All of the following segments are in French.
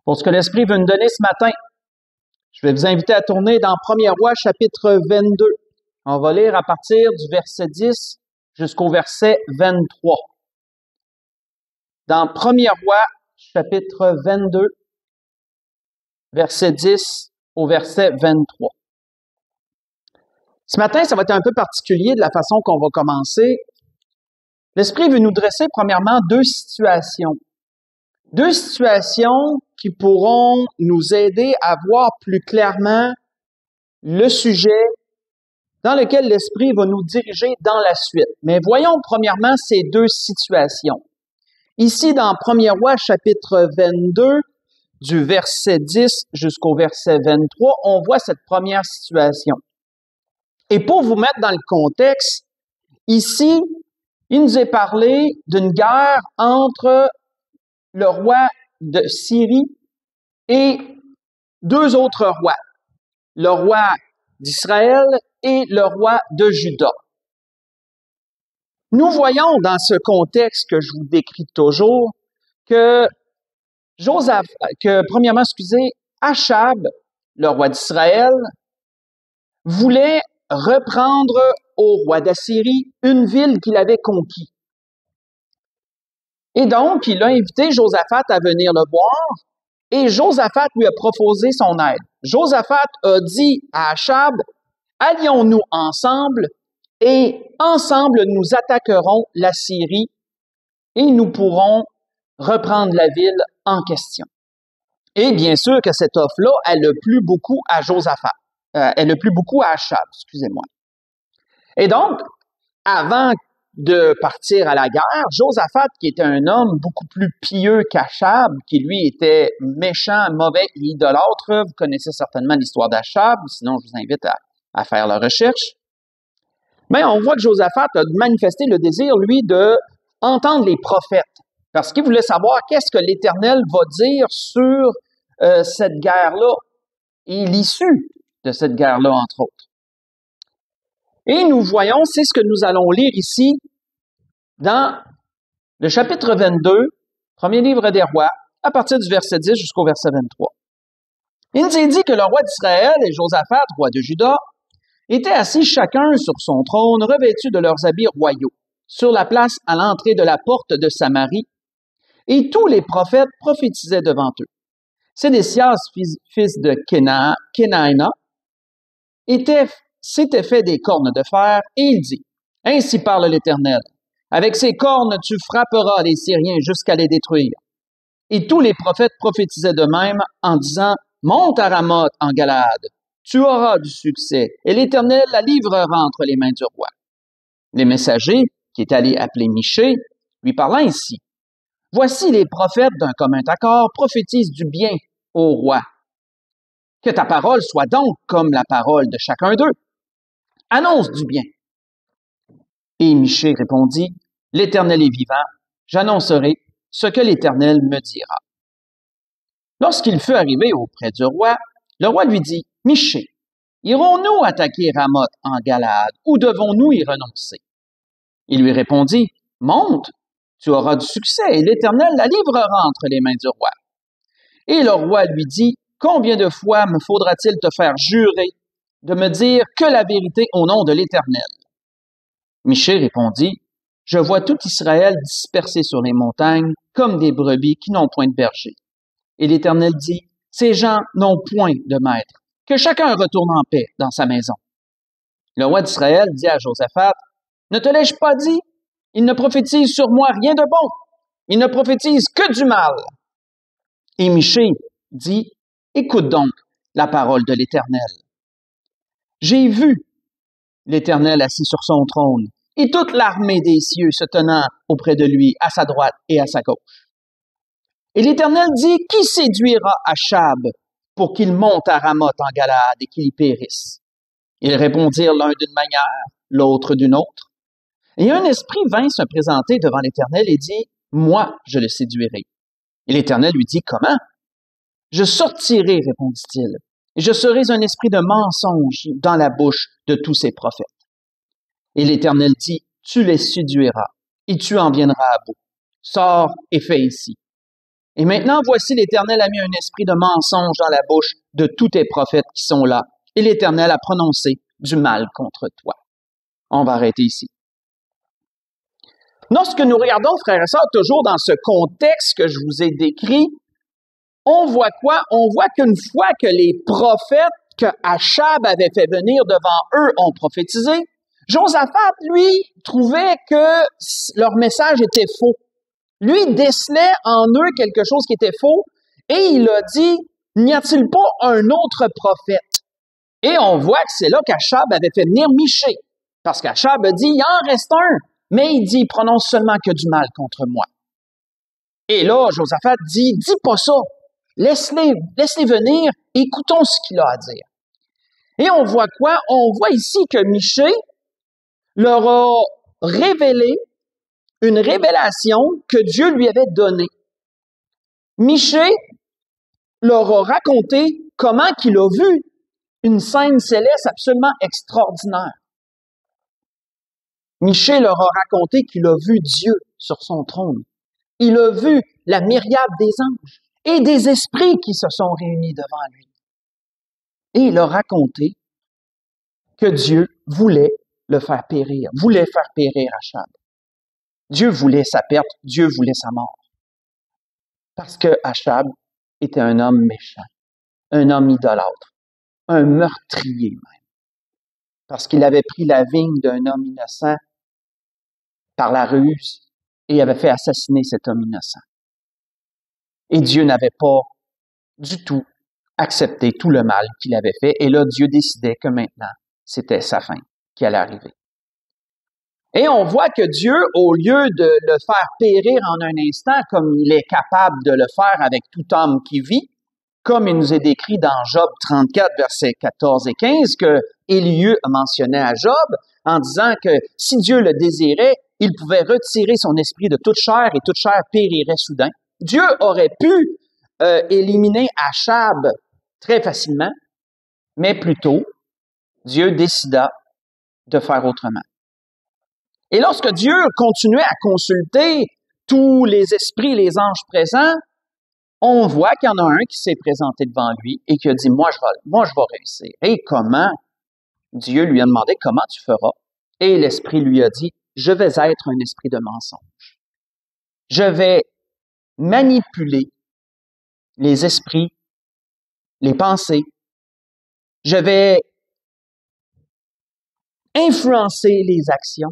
Pour ce que l'Esprit veut nous donner ce matin, je vais vous inviter à tourner dans 1er Roi, chapitre 22. On va lire à partir du verset 10 jusqu'au verset 23. Dans 1er Roi, chapitre 22, verset 10 au verset 23. Ce matin, ça va être un peu particulier de la façon qu'on va commencer. L'Esprit veut nous dresser premièrement deux situations. Deux situations qui pourront nous aider à voir plus clairement le sujet dans lequel l'Esprit va nous diriger dans la suite. Mais voyons premièrement ces deux situations. Ici, dans 1er Roi, chapitre 22, du verset 10 jusqu'au verset 23, on voit cette première situation. Et pour vous mettre dans le contexte, ici, il nous est parlé d'une guerre entre le roi de Syrie et deux autres rois, le roi d'Israël et le roi de Juda. Nous voyons dans ce contexte que je vous décris toujours que Achab, le roi d'Israël, voulait reprendre au roi d'Assyrie une ville qu'il avait conquise. Et donc, il a invité Josaphat à venir le voir, et Josaphat lui a proposé son aide. Josaphat a dit à Achab, « Allions-nous ensemble, et ensemble nous attaquerons la Syrie, et nous pourrons reprendre la ville en question. » Et bien sûr que cette offre-là, elle a plu beaucoup à Achab, excusez-moi. Et donc, avant de partir à la guerre, Josaphat, qui était un homme beaucoup plus pieux qu'Achab, qui lui était méchant, mauvais et idolâtre, vous connaissez certainement l'histoire d'Achab, sinon je vous invite à faire la recherche. Mais on voit que Josaphat a manifesté le désir, lui, de entendre les prophètes, parce qu'il voulait savoir qu'est-ce que l'Éternel va dire sur cette guerre-là et l'issue de cette guerre-là, entre autres. Et nous voyons, c'est ce que nous allons lire ici dans le chapitre 22, premier livre des rois, à partir du verset 10 jusqu'au verset 23. Il nous est dit que le roi d'Israël et Josaphat, roi de Juda, étaient assis chacun sur son trône, revêtus de leurs habits royaux, sur la place à l'entrée de la porte de Samarie, et tous les prophètes prophétisaient devant eux. Sédécias, fils de Kenaïna, s'était fait des cornes de fer, et il dit, « Ainsi parle l'Éternel, avec ces cornes tu frapperas les Syriens jusqu'à les détruire. » Et tous les prophètes prophétisaient de même en disant, « Monte à Ramoth en Galaad, tu auras du succès, et l'Éternel la livrera entre les mains du roi. » Les messagers, qui étaient allés appeler Michée, lui parlant ainsi, « Voici les prophètes d'un commun accord prophétisent du bien au roi. Que ta parole soit donc comme la parole de chacun d'eux. Annonce du bien. » Et Michée répondit, « L'Éternel est vivant, j'annoncerai ce que l'Éternel me dira. » Lorsqu'il fut arrivé auprès du roi, le roi lui dit, « Michée, irons-nous attaquer Ramoth en Galaad ou devons-nous y renoncer? » Il lui répondit, « Monte, tu auras du succès et l'Éternel la livrera entre les mains du roi. » Et le roi lui dit, « Combien de fois me faudra-t-il te faire jurer de me dire que la vérité au nom de l'Éternel? » Michée répondit, « Je vois tout Israël dispersé sur les montagnes comme des brebis qui n'ont point de berger. » Et l'Éternel dit, « Ces gens n'ont point de maître. Que chacun retourne en paix dans sa maison. » Le roi d'Israël dit à Josaphat, « Ne te l'ai-je pas dit? Il ne prophétise sur moi rien de bon. Il ne prophétise que du mal. » Et Michée dit, « Écoute donc la parole de l'Éternel. J'ai vu l'Éternel assis sur son trône, et toute l'armée des cieux se tenant auprès de lui, à sa droite et à sa gauche. Et l'Éternel dit, qui séduira Achab pour qu'il monte à Ramoth en Galaad et qu'il y périsse? Ils répondirent l'un d'une manière, l'autre d'une autre. Et un esprit vint se présenter devant l'Éternel et dit, moi, je le séduirai. Et l'Éternel lui dit, comment? Je sortirai, répondit-il, et je serai un esprit de mensonge dans la bouche de tous ces prophètes. Et l'Éternel dit, tu les séduiras, et tu en viendras à bout. Sors et fais ici. Et maintenant, voici l'Éternel a mis un esprit de mensonge dans la bouche de tous tes prophètes qui sont là. Et l'Éternel a prononcé du mal contre toi. On va arrêter ici. Lorsque nous regardons, frères et sœurs, toujours dans ce contexte que je vous ai décrit, on voit quoi? On voit qu'une fois que les prophètes que Achab avait fait venir devant eux ont prophétisé, Josaphat, lui, trouvait que leur message était faux. Lui décelait en eux quelque chose qui était faux et il a dit, n'y a-t-il pas un autre prophète? Et on voit que c'est là qu'Achab avait fait venir Michée. Parce qu'Achab a dit, il en reste un. Mais il dit, il prononce seulement que du mal contre moi. Et là, Josaphat dit, dis pas ça. Laisse-les venir. Écoutons ce qu'il a à dire. Et on voit quoi? On voit ici que Michée leur a révélé une révélation que Dieu lui avait donnée. Michée leur a raconté comment qu'il a vu une scène céleste absolument extraordinaire. Michée leur a raconté qu'il a vu Dieu sur son trône. Il a vu la myriade des anges et des esprits qui se sont réunis devant lui. Et il a raconté que Dieu voulait le faire périr, voulait faire périr Achab. Dieu voulait sa perte, Dieu voulait sa mort. Parce que Achab était un homme méchant, un homme idolâtre, un meurtrier même. Parce qu'il avait pris la vigne d'un homme innocent par la ruse et avait fait assassiner cet homme innocent. Et Dieu n'avait pas du tout accepté tout le mal qu'il avait fait. Et là, Dieu décidait que maintenant, c'était sa fin qui allait arriver. Et on voit que Dieu, au lieu de le faire périr en un instant, comme il est capable de le faire avec tout homme qui vit, comme il nous est décrit dans Job 34, versets 14 et 15, que Élieu mentionné à Job, en disant que si Dieu le désirait, il pouvait retirer son esprit de toute chair et toute chair périrait soudain. Dieu aurait pu éliminer Achab très facilement, mais plutôt, Dieu décida de faire autrement. Et lorsque Dieu continuait à consulter tous les esprits, les anges présents, on voit qu'il y en a un qui s'est présenté devant lui et qui a dit, moi, je vais réussir. Et comment? Dieu lui a demandé, comment tu feras? Et l'esprit lui a dit, je vais être un esprit de mensonge. Je vais manipuler les esprits, les pensées. Je vais influencer les actions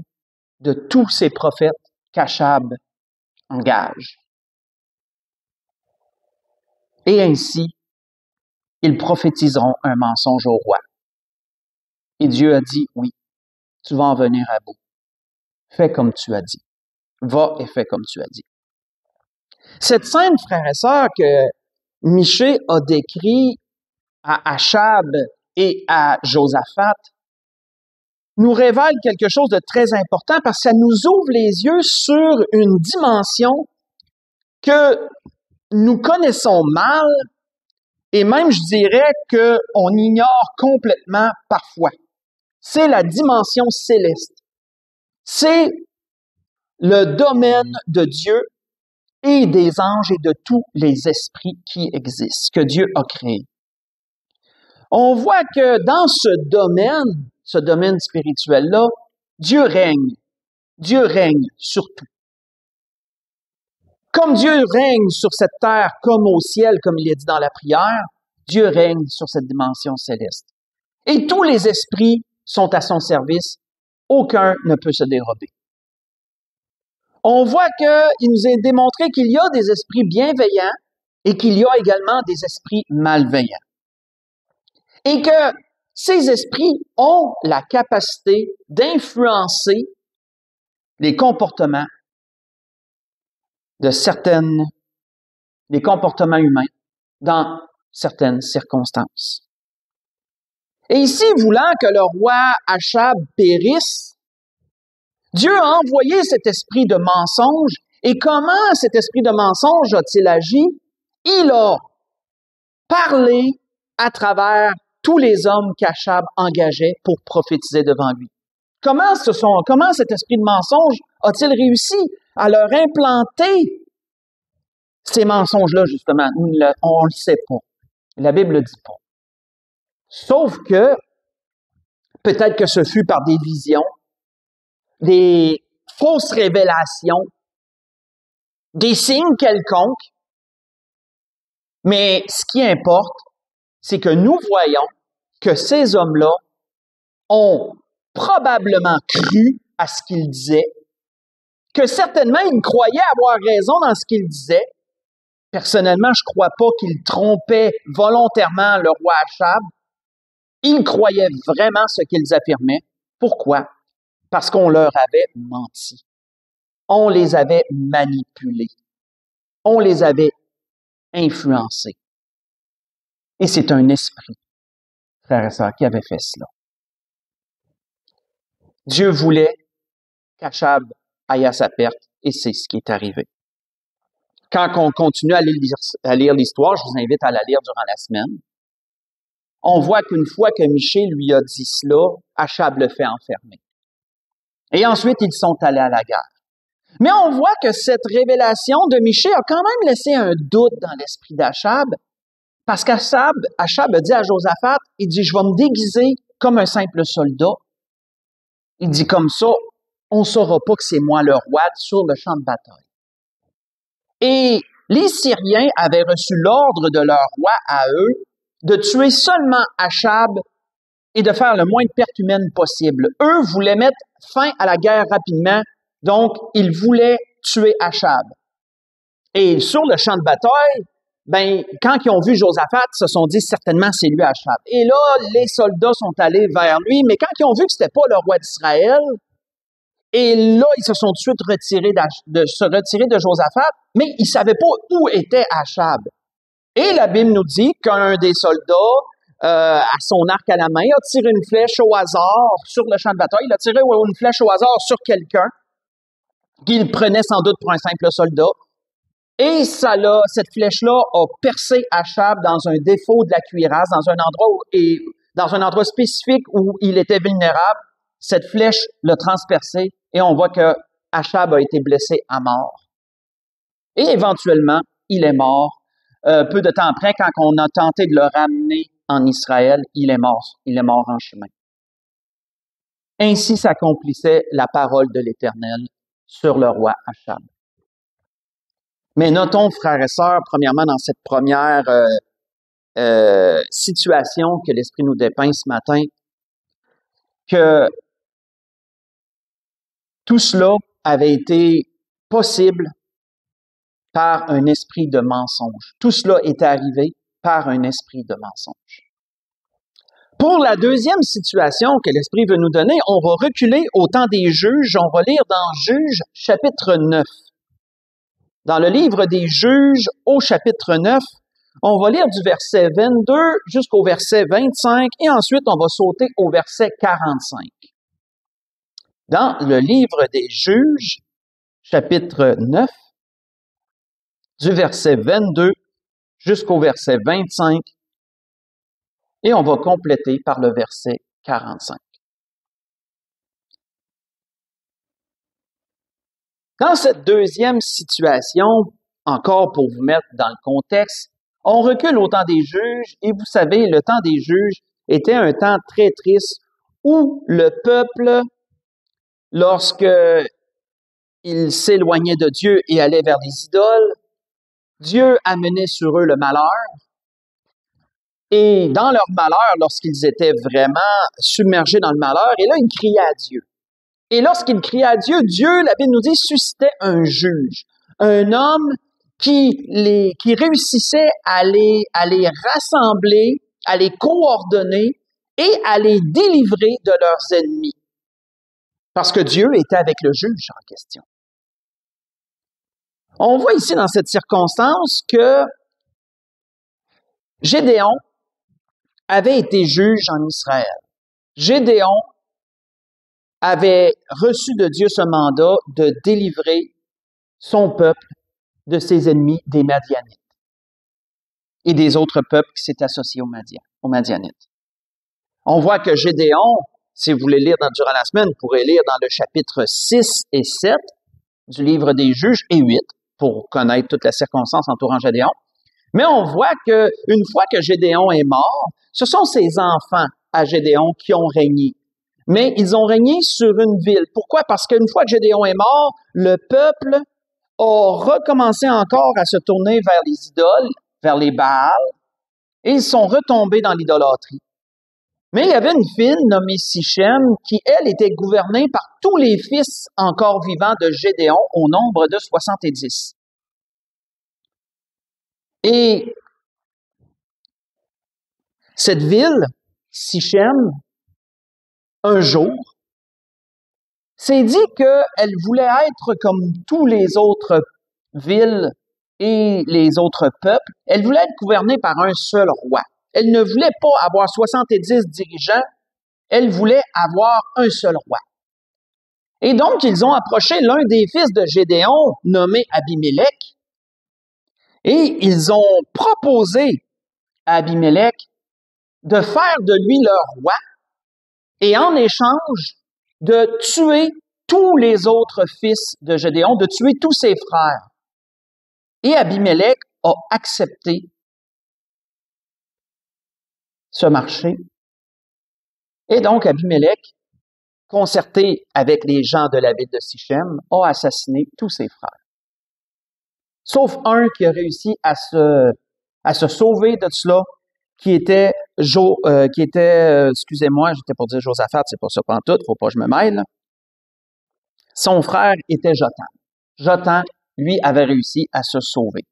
de tous ces prophètes qu'Achab engage. Et ainsi, ils prophétiseront un mensonge au roi. Et Dieu a dit, oui, tu vas en venir à bout. Fais comme tu as dit. Va et fais comme tu as dit. Cette scène, frères et sœurs, que Michée a décrit à Achab et à Josaphat, nous révèle quelque chose de très important parce que ça nous ouvre les yeux sur une dimension que nous connaissons mal et même, je dirais, qu'on ignore complètement parfois. C'est la dimension céleste. C'est le domaine de Dieu et des anges et de tous les esprits qui existent, que Dieu a créé. On voit que dans ce domaine spirituel-là, Dieu règne. Dieu règne sur tout. Comme Dieu règne sur cette terre comme au ciel, comme il est dit dans la prière, Dieu règne sur cette dimension céleste. Et tous les esprits sont à son service. Aucun ne peut se dérober. On voit qu'il nous est démontré qu'il y a des esprits bienveillants et qu'il y a également des esprits malveillants. Et que ces esprits ont la capacité d'influencer les comportements des comportements humains dans certaines circonstances. Et ici, voulant que le roi Achab périsse, Dieu a envoyé cet esprit de mensonge. Et comment cet esprit de mensonge a-t-il agi? Il a parlé à travers tous les hommes qu'Achab engageait pour prophétiser devant lui. Comment cet esprit de mensonge a-t-il réussi à leur implanter Ces mensonges-là, justement, on ne le sait pas. La Bible ne le dit pas. Sauf que, peut-être que ce fut par des visions, des fausses révélations, des signes quelconques, mais ce qui importe, c'est que nous voyons que ces hommes-là ont probablement cru à ce qu'ils disaient, que certainement ils croyaient avoir raison dans ce qu'ils disaient. Personnellement, je ne crois pas qu'ils trompaient volontairement le roi Achab. Ils croyaient vraiment ce qu'ils affirmaient. Pourquoi? Parce qu'on leur avait menti. On les avait manipulés. On les avait influencés. Et c'est un esprit, frères et sœurs, qui avait fait cela. Dieu voulait qu'Achab aille à sa perte, et c'est ce qui est arrivé. Quand on continue à lire l'histoire, je vous invite à la lire durant la semaine, on voit qu'une fois que Michée lui a dit cela, Achab le fait enfermer. Et ensuite, ils sont allés à la guerre. Mais on voit que cette révélation de Michée a quand même laissé un doute dans l'esprit d'Achab, parce qu'Achab a dit à Josaphat, il dit, je vais me déguiser comme un simple soldat. Il dit comme ça, on ne saura pas que c'est moi le roi sur le champ de bataille. Et les Syriens avaient reçu l'ordre de leur roi à eux de tuer seulement Achab et de faire le moins de pertes humaines possible. Eux voulaient mettre fin à la guerre rapidement, donc ils voulaient tuer Achab. Et sur le champ de bataille, quand ils ont vu Josaphat, ils se sont dit certainement c'est lui Achab. Et là, les soldats sont allés vers lui, mais quand ils ont vu que c'était pas le roi d'Israël, et là, ils se sont tout de suite retirés de Josaphat, mais ils savaient pas où était Achab. Et la Bible nous dit qu'un des soldats, à son arc à la main, a tiré une flèche au hasard sur le champ de bataille. Il a tiré une flèche au hasard sur quelqu'un qu'il prenait sans doute pour un simple soldat. Et cette flèche-là a percé Achab dans un défaut de la cuirasse, dans un endroit spécifique où il était vulnérable. Cette flèche l'a transpercé et on voit que Achab a été blessé à mort. Et éventuellement, il est mort. Peu de temps après, quand on a tenté de le ramener en Israël, il est mort. Il est mort en chemin. Ainsi s'accomplissait la parole de l'Éternel sur le roi Achab. Mais notons, frères et sœurs, premièrement, dans cette première situation que l'Esprit nous dépeint ce matin, que tout cela avait été possible par un esprit de mensonge. Tout cela est arrivé par un esprit de mensonge. Pour la deuxième situation que l'Esprit veut nous donner, on va reculer au temps des Juges. On va lire dans Juges, chapitre 9. Dans le livre des Juges, au chapitre 9, on va lire du verset 22 jusqu'au verset 25 et ensuite on va sauter au verset 45. Dans le livre des Juges, chapitre 9, du verset 22 jusqu'au verset 25, et on va compléter par le verset 45. Dans cette deuxième situation, encore pour vous mettre dans le contexte, on recule au temps des juges, et vous savez, le temps des juges était un temps très triste où le peuple, lorsque il s'éloignait de Dieu et allait vers les idoles, Dieu amenait sur eux le malheur. Et dans leur malheur, lorsqu'ils étaient vraiment submergés dans le malheur, et là, ils criaient à Dieu. Et lorsqu'ils criaient à Dieu, Dieu, la Bible nous dit, suscitait un juge, un homme qui réussissait à les rassembler, à les coordonner et à les délivrer de leurs ennemis. Parce que Dieu était avec le juge en question. On voit ici dans cette circonstance que Gédéon avait été juge en Israël. Gédéon avait reçu de Dieu ce mandat de délivrer son peuple de ses ennemis, des Madianites et des autres peuples qui s'étaient associés aux Madianites. On voit que Gédéon, si vous voulez lire durant la semaine, vous pourrez lire dans le chapitre 6 et 7 du livre des Juges et 8. pour connaître toutes les circonstances entourant Gédéon. Mais on voit que une fois que Gédéon est mort, ce sont ses enfants à Gédéon qui ont régné. Mais ils ont régné sur une ville. Pourquoi? Parce qu'une fois que Gédéon est mort, le peuple a recommencé encore à se tourner vers les idoles, vers les Baals, et ils sont retombés dans l'idolâtrie. Mais il y avait une fille nommée Sichem qui, elle, était gouvernée par tous les fils encore vivants de Gédéon au nombre de 70. Et cette ville, Sichem, un jour, s'est dit qu'elle voulait être comme tous les autres villes et les autres peuples. Elle voulait être gouvernée par un seul roi. Elle ne voulait pas avoir 70 dirigeants, elle voulait avoir un seul roi. Et donc, ils ont approché l'un des fils de Gédéon, nommé Abimélec, et ils ont proposé à Abimélec de faire de lui leur roi, et en échange, de tuer tous les autres fils de Gédéon, de tuer tous ses frères. Et Abimélec a accepté ce marché. Et donc, Abimélec, concerté avec les gens de la ville de Sichem, a assassiné tous ses frères. Sauf un qui a réussi à se sauver de cela, qui était, excusez-moi, j'étais pour dire Josaphat, c'est pas ça pantoute, faut pas que je me mêle. Son frère était Jotham. Jotham, lui, avait réussi à se sauver.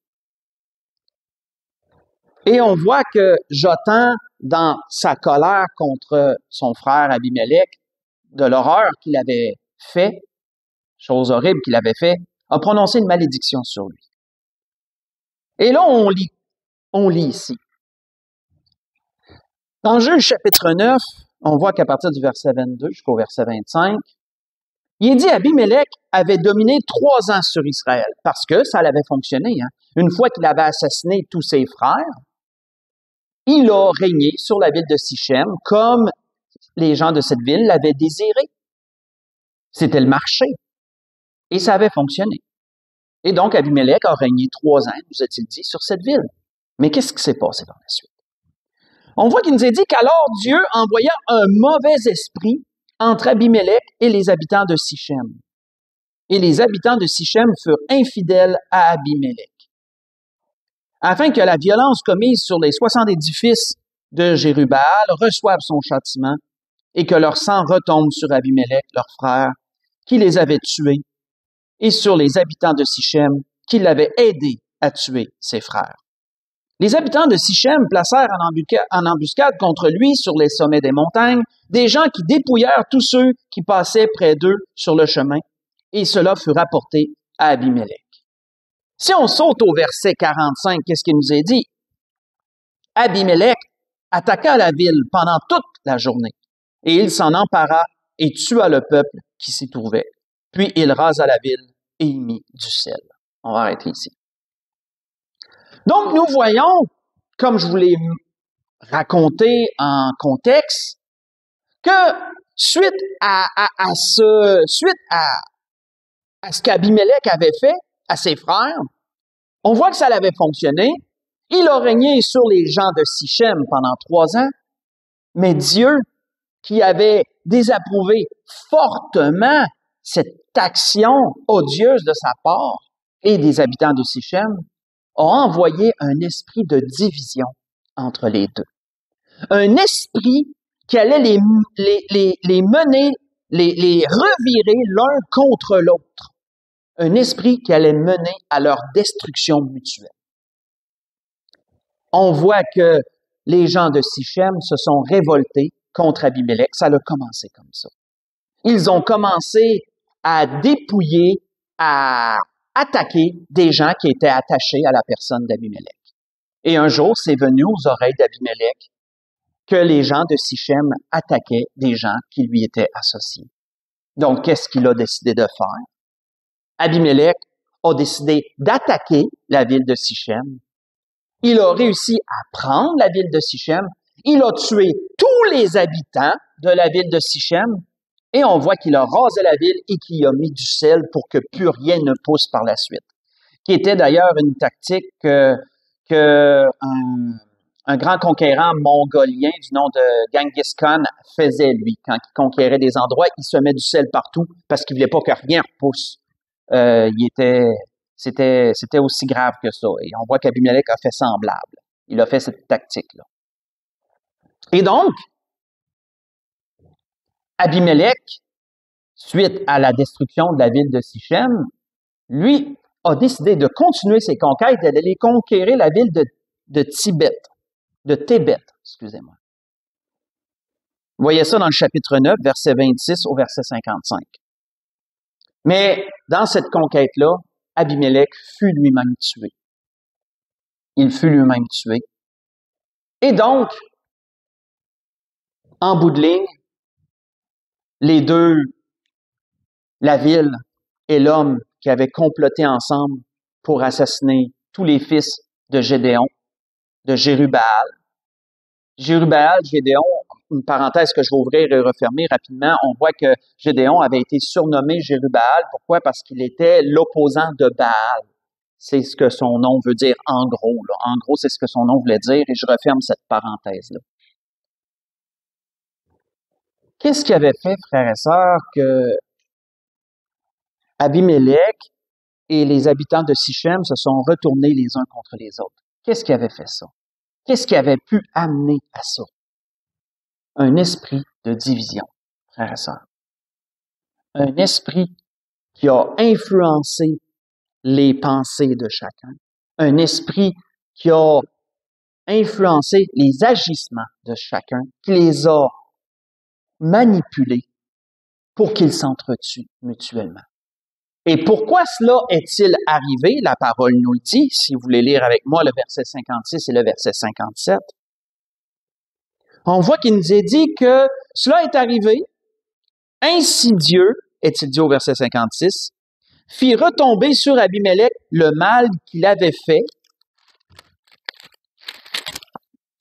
Et on voit que Jotham, dans sa colère contre son frère Abimélec, de l'horreur qu'il avait fait, chose horrible qu'il avait fait, a prononcé une malédiction sur lui. Et là, on lit ici. Dans Juge chapitre 9, on voit qu'à partir du verset 22 jusqu'au verset 25, il est dit Abimélec avait dominé 3 ans sur Israël, parce que ça l'avait fonctionné. Hein. Une fois qu'il avait assassiné tous ses frères, il a régné sur la ville de Sichem comme les gens de cette ville l'avaient désiré. C'était le marché. Et ça avait fonctionné. Et donc, Abimélec a régné 3 ans, nous a-t-il dit, sur cette ville. Mais qu'est-ce qui s'est passé par la suite? On voit qu'il nous est dit qu'alors Dieu envoya un mauvais esprit entre Abimélec et les habitants de Sichem. Et les habitants de Sichem furent infidèles à Abimélec. Afin que la violence commise sur les 70 fils de Jérubbaal reçoive son châtiment et que leur sang retombe sur Abimélec, leur frère, qui les avait tués, et sur les habitants de Sichem, qui l'avaient aidé à tuer ses frères. Les habitants de Sichem placèrent en embuscade contre lui sur les sommets des montagnes des gens qui dépouillèrent tous ceux qui passaient près d'eux sur le chemin, et cela fut rapporté à Abimélec. Si on saute au verset 45, qu'est-ce qu'il nous est dit? Abimélec attaqua la ville pendant toute la journée, et il s'en empara et tua le peuple qui s'y trouvait. Puis il rasa la ville et y mit du sel. On va arrêter ici. Donc, nous voyons, comme je vous l'ai raconté en contexte, que suite à ce qu'Abimélec avait fait à ses frères, on voit que ça avait fonctionné. Il a régné sur les gens de Sichem pendant 3 ans, mais Dieu, qui avait désapprouvé fortement cette action odieuse de sa part et des habitants de Sichem, a envoyé un esprit de division entre les deux. Un esprit qui allait les mener, les revirer l'un contre l'autre. Un esprit qui allait mener à leur destruction mutuelle. On voit que les gens de Sichem se sont révoltés contre Abimélec. Ça a commencé comme ça. Ils ont commencé à dépouiller, à attaquer des gens qui étaient attachés à la personne d'Abimélec. Et un jour, c'est venu aux oreilles d'Abimélec que les gens de Sichem attaquaient des gens qui lui étaient associés. Donc, qu'est-ce qu'il a décidé de faire? Abimélec a décidé d'attaquer la ville de Sichem. Il a réussi à prendre la ville de Sichem. Il a tué tous les habitants de la ville de Sichem. Et on voit qu'il a rasé la ville et qu'il a mis du sel pour que plus rien ne pousse par la suite. qui était d'ailleurs une tactique que un grand conquérant mongolien du nom de Genghis Khan faisait, lui. Quand il conquérait des endroits, il semait du sel partout parce qu'il voulait pas que rien repousse. C'était aussi grave que ça. Et on voit qu'Abimelech a fait semblable. Il a fait cette tactique-là. Et donc, Abimelech, suite à la destruction de la ville de Sichem, lui a décidé de continuer ses conquêtes et d'aller conquérir la ville de Thébet, excusez-moi. Vous voyez ça dans le chapitre 9, verset 26 au verset 55. Mais dans cette conquête-là, Abimelech fut lui-même tué. Il fut lui-même tué. Et donc, en bout de ligne, les deux, la ville et l'homme qui avaient comploté ensemble pour assassiner tous les fils de Gédéon, de Jérubbaal. Jérubbaal, Gédéon, une parenthèse que je vais ouvrir et refermer rapidement, on voit que Gédéon avait été surnommé Jérubbaal. Pourquoi? Parce qu'il était l'opposant de Baal. C'est ce que son nom veut dire en gros. Là. En gros, c'est ce que son nom voulait dire et je referme cette parenthèse-là. Qu'est-ce qui avait fait, frères et sœurs, que Abimelech et les habitants de Sichem se sont retournés les uns contre les autres? Qu'est-ce qui avait fait ça? Qu'est-ce qui avait pu amener à ça? Un esprit de division, frères et sœurs. Un esprit qui a influencé les pensées de chacun. Un esprit qui a influencé les agissements de chacun, qui les a manipulés pour qu'ils s'entretuent mutuellement. Et pourquoi cela est-il arrivé? La parole nous le dit, si vous voulez lire avec moi le verset 56 et le verset 57. On voit qu'il nous est dit que cela est arrivé, ainsi Dieu, est-il dit au verset 56, fit retomber sur Abimelech le mal qu'il avait fait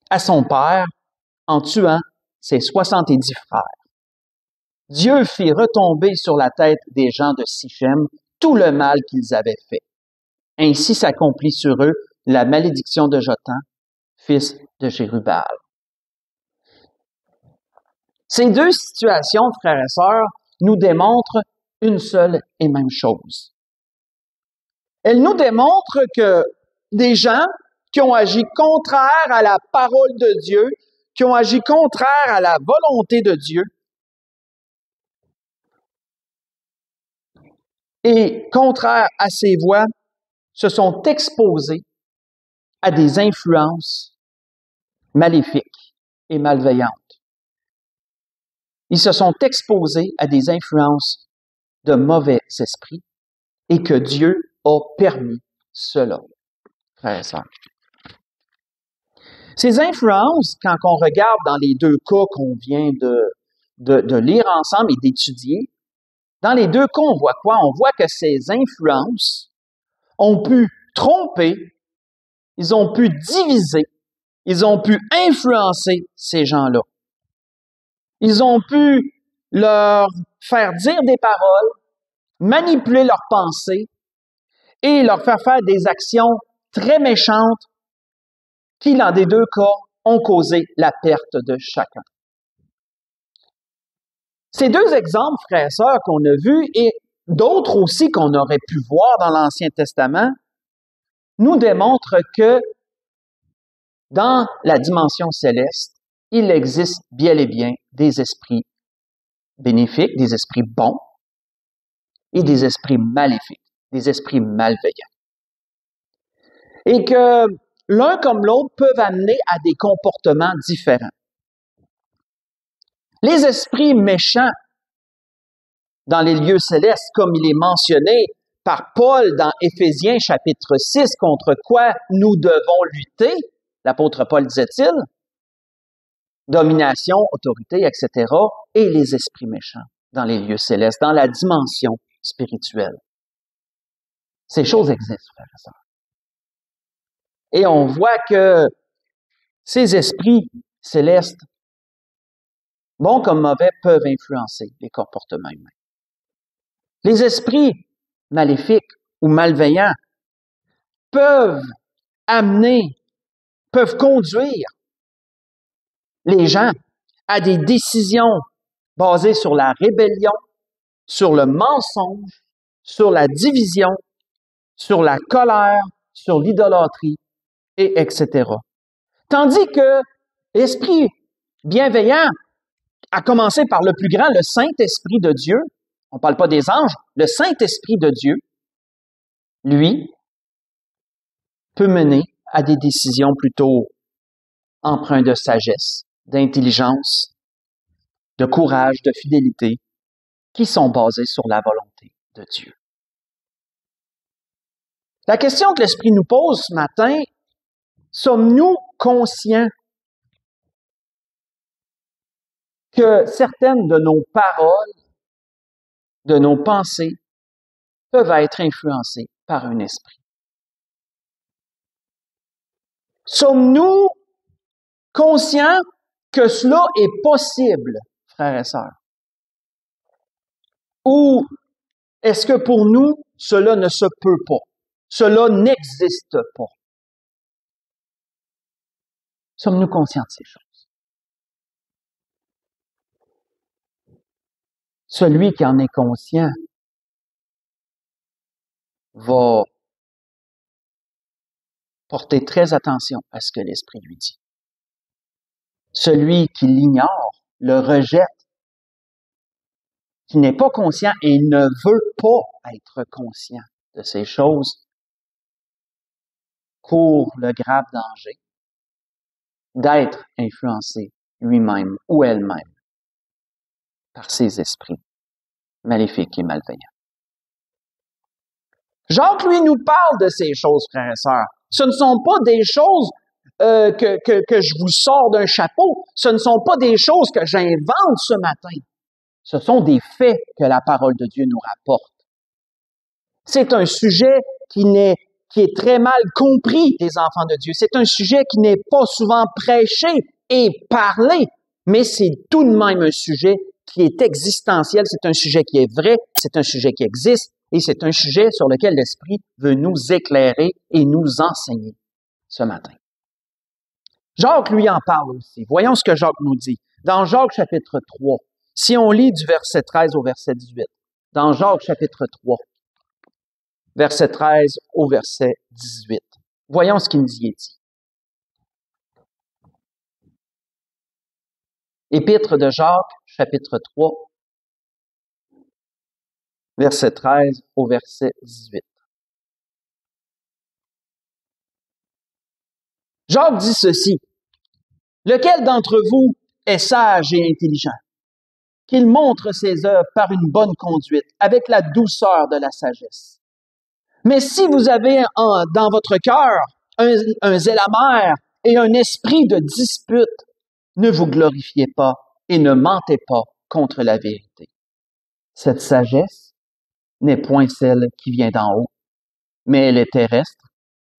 à son père en tuant ses 70 frères. Dieu fit retomber sur la tête des gens de Sichem tout le mal qu'ils avaient fait. Ainsi s'accomplit sur eux la malédiction de Jotham, fils de Jérubbaal. Ces deux situations, frères et sœurs, nous démontrent une seule et même chose. Elles nous démontrent que des gens qui ont agi contraire à la parole de Dieu, qui ont agi contraire à la volonté de Dieu, et contraire à ses voies, se sont exposés à des influences maléfiques et malveillantes. Ils se sont exposés à des influences de mauvais esprits et que Dieu a permis cela, frères et sœurs. Ces influences, quand on regarde dans les deux cas qu'on vient de lire ensemble et d'étudier, dans les deux cas, on voit quoi? On voit que ces influences ont pu tromper, ils ont pu diviser, ils ont pu influencer ces gens-là. Ils ont pu leur faire dire des paroles, manipuler leurs pensées et leur faire faire des actions très méchantes qui, dans les deux cas, ont causé la perte de chacun. Ces deux exemples, frères et sœurs, qu'on a vus et d'autres aussi qu'on aurait pu voir dans l'Ancien Testament, nous démontrent que dans la dimension céleste, il existe bel et bien des esprits bénéfiques, des esprits bons et des esprits maléfiques, des esprits malveillants. Et que l'un comme l'autre peuvent amener à des comportements différents. Les esprits méchants dans les lieux célestes, comme il est mentionné par Paul dans Éphésiens chapitre 6, contre quoi nous devons lutter, l'apôtre Paul disait-il, domination, autorité, etc., et les esprits méchants dans les lieux célestes, dans la dimension spirituelle. Ces choses existent, frères et sœurs. Et on voit que ces esprits célestes, bons comme mauvais, peuvent influencer les comportements humains. Les esprits maléfiques ou malveillants peuvent peuvent conduire les gens à des décisions basées sur la rébellion, sur le mensonge, sur la division, sur la colère, sur l'idolâtrie, et etc. Tandis que l'esprit bienveillant, à commencer par le plus grand, le Saint-Esprit de Dieu, on ne parle pas des anges, le Saint-Esprit de Dieu, lui, peut mener à des décisions plutôt empreintes de sagesse, d'intelligence, de courage, de fidélité, qui sont basées sur la volonté de Dieu. La question que l'Esprit nous pose ce matin, sommes-nous conscients que certaines de nos paroles, de nos pensées, peuvent être influencées par un esprit? Sommes-nous conscients que cela est possible, frères et sœurs? Ou est-ce que pour nous, cela ne se peut pas? Cela n'existe pas? Sommes-nous conscients de ces choses? Celui qui en est conscient va porter très attention à ce que l'Esprit lui dit. Celui qui l'ignore, le rejette, qui n'est pas conscient et ne veut pas être conscient de ces choses, court le grave danger d'être influencé lui-même ou elle-même par ces esprits maléfiques et malveillants. Jacques, lui, nous parle de ces choses, frères et sœurs. Ce ne sont pas des choses que je vous sors d'un chapeau. Ce ne sont pas des choses que j'invente ce matin. Ce sont des faits que la parole de Dieu nous rapporte. C'est un sujet qui est très mal compris des enfants de Dieu. C'est un sujet qui n'est pas souvent prêché et parlé, mais c'est tout de même un sujet qui est existentiel. C'est un sujet qui est vrai, c'est un sujet qui existe, et c'est un sujet sur lequel l'Esprit veut nous éclairer et nous enseigner ce matin. Jacques lui en parle aussi. Voyons ce que Jacques nous dit. Dans Jacques chapitre 3, si on lit du verset 13 au verset 18, dans Jacques chapitre 3, verset 13 au verset 18, voyons ce qu'il nous y est dit. Épître de Jacques, chapitre 3, verset 13 au verset 18. Jacques dit ceci: « Lequel d'entre vous est sage et intelligent? Qu'il montre ses œuvres par une bonne conduite, avec la douceur de la sagesse. Mais si vous avez dans votre cœur un zèle amer et un esprit de dispute, ne vous glorifiez pas et ne mentez pas contre la vérité. Cette sagesse n'est point celle qui vient d'en haut, mais elle est terrestre,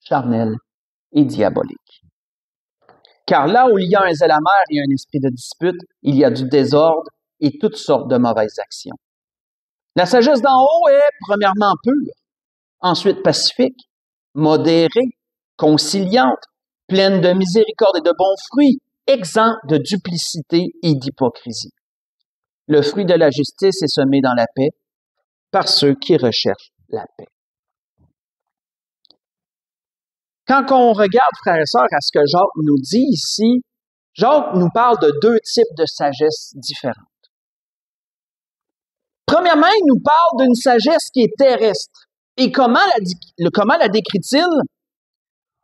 charnelle et diabolique. Car là où il y a un zèle amer et un esprit de dispute, il y a du désordre et toutes sortes de mauvaises actions. La sagesse d'en haut est premièrement pure, ensuite pacifique, modérée, conciliante, pleine de miséricorde et de bons fruits, exempte de duplicité et d'hypocrisie. Le fruit de la justice est semé dans la paix par ceux qui recherchent la paix. » Quand on regarde, frères et sœurs, à ce que Jacques nous dit ici, Jacques nous parle de deux types de sagesse différentes. Premièrement, il nous parle d'une sagesse qui est terrestre. Et comment la décrit-il?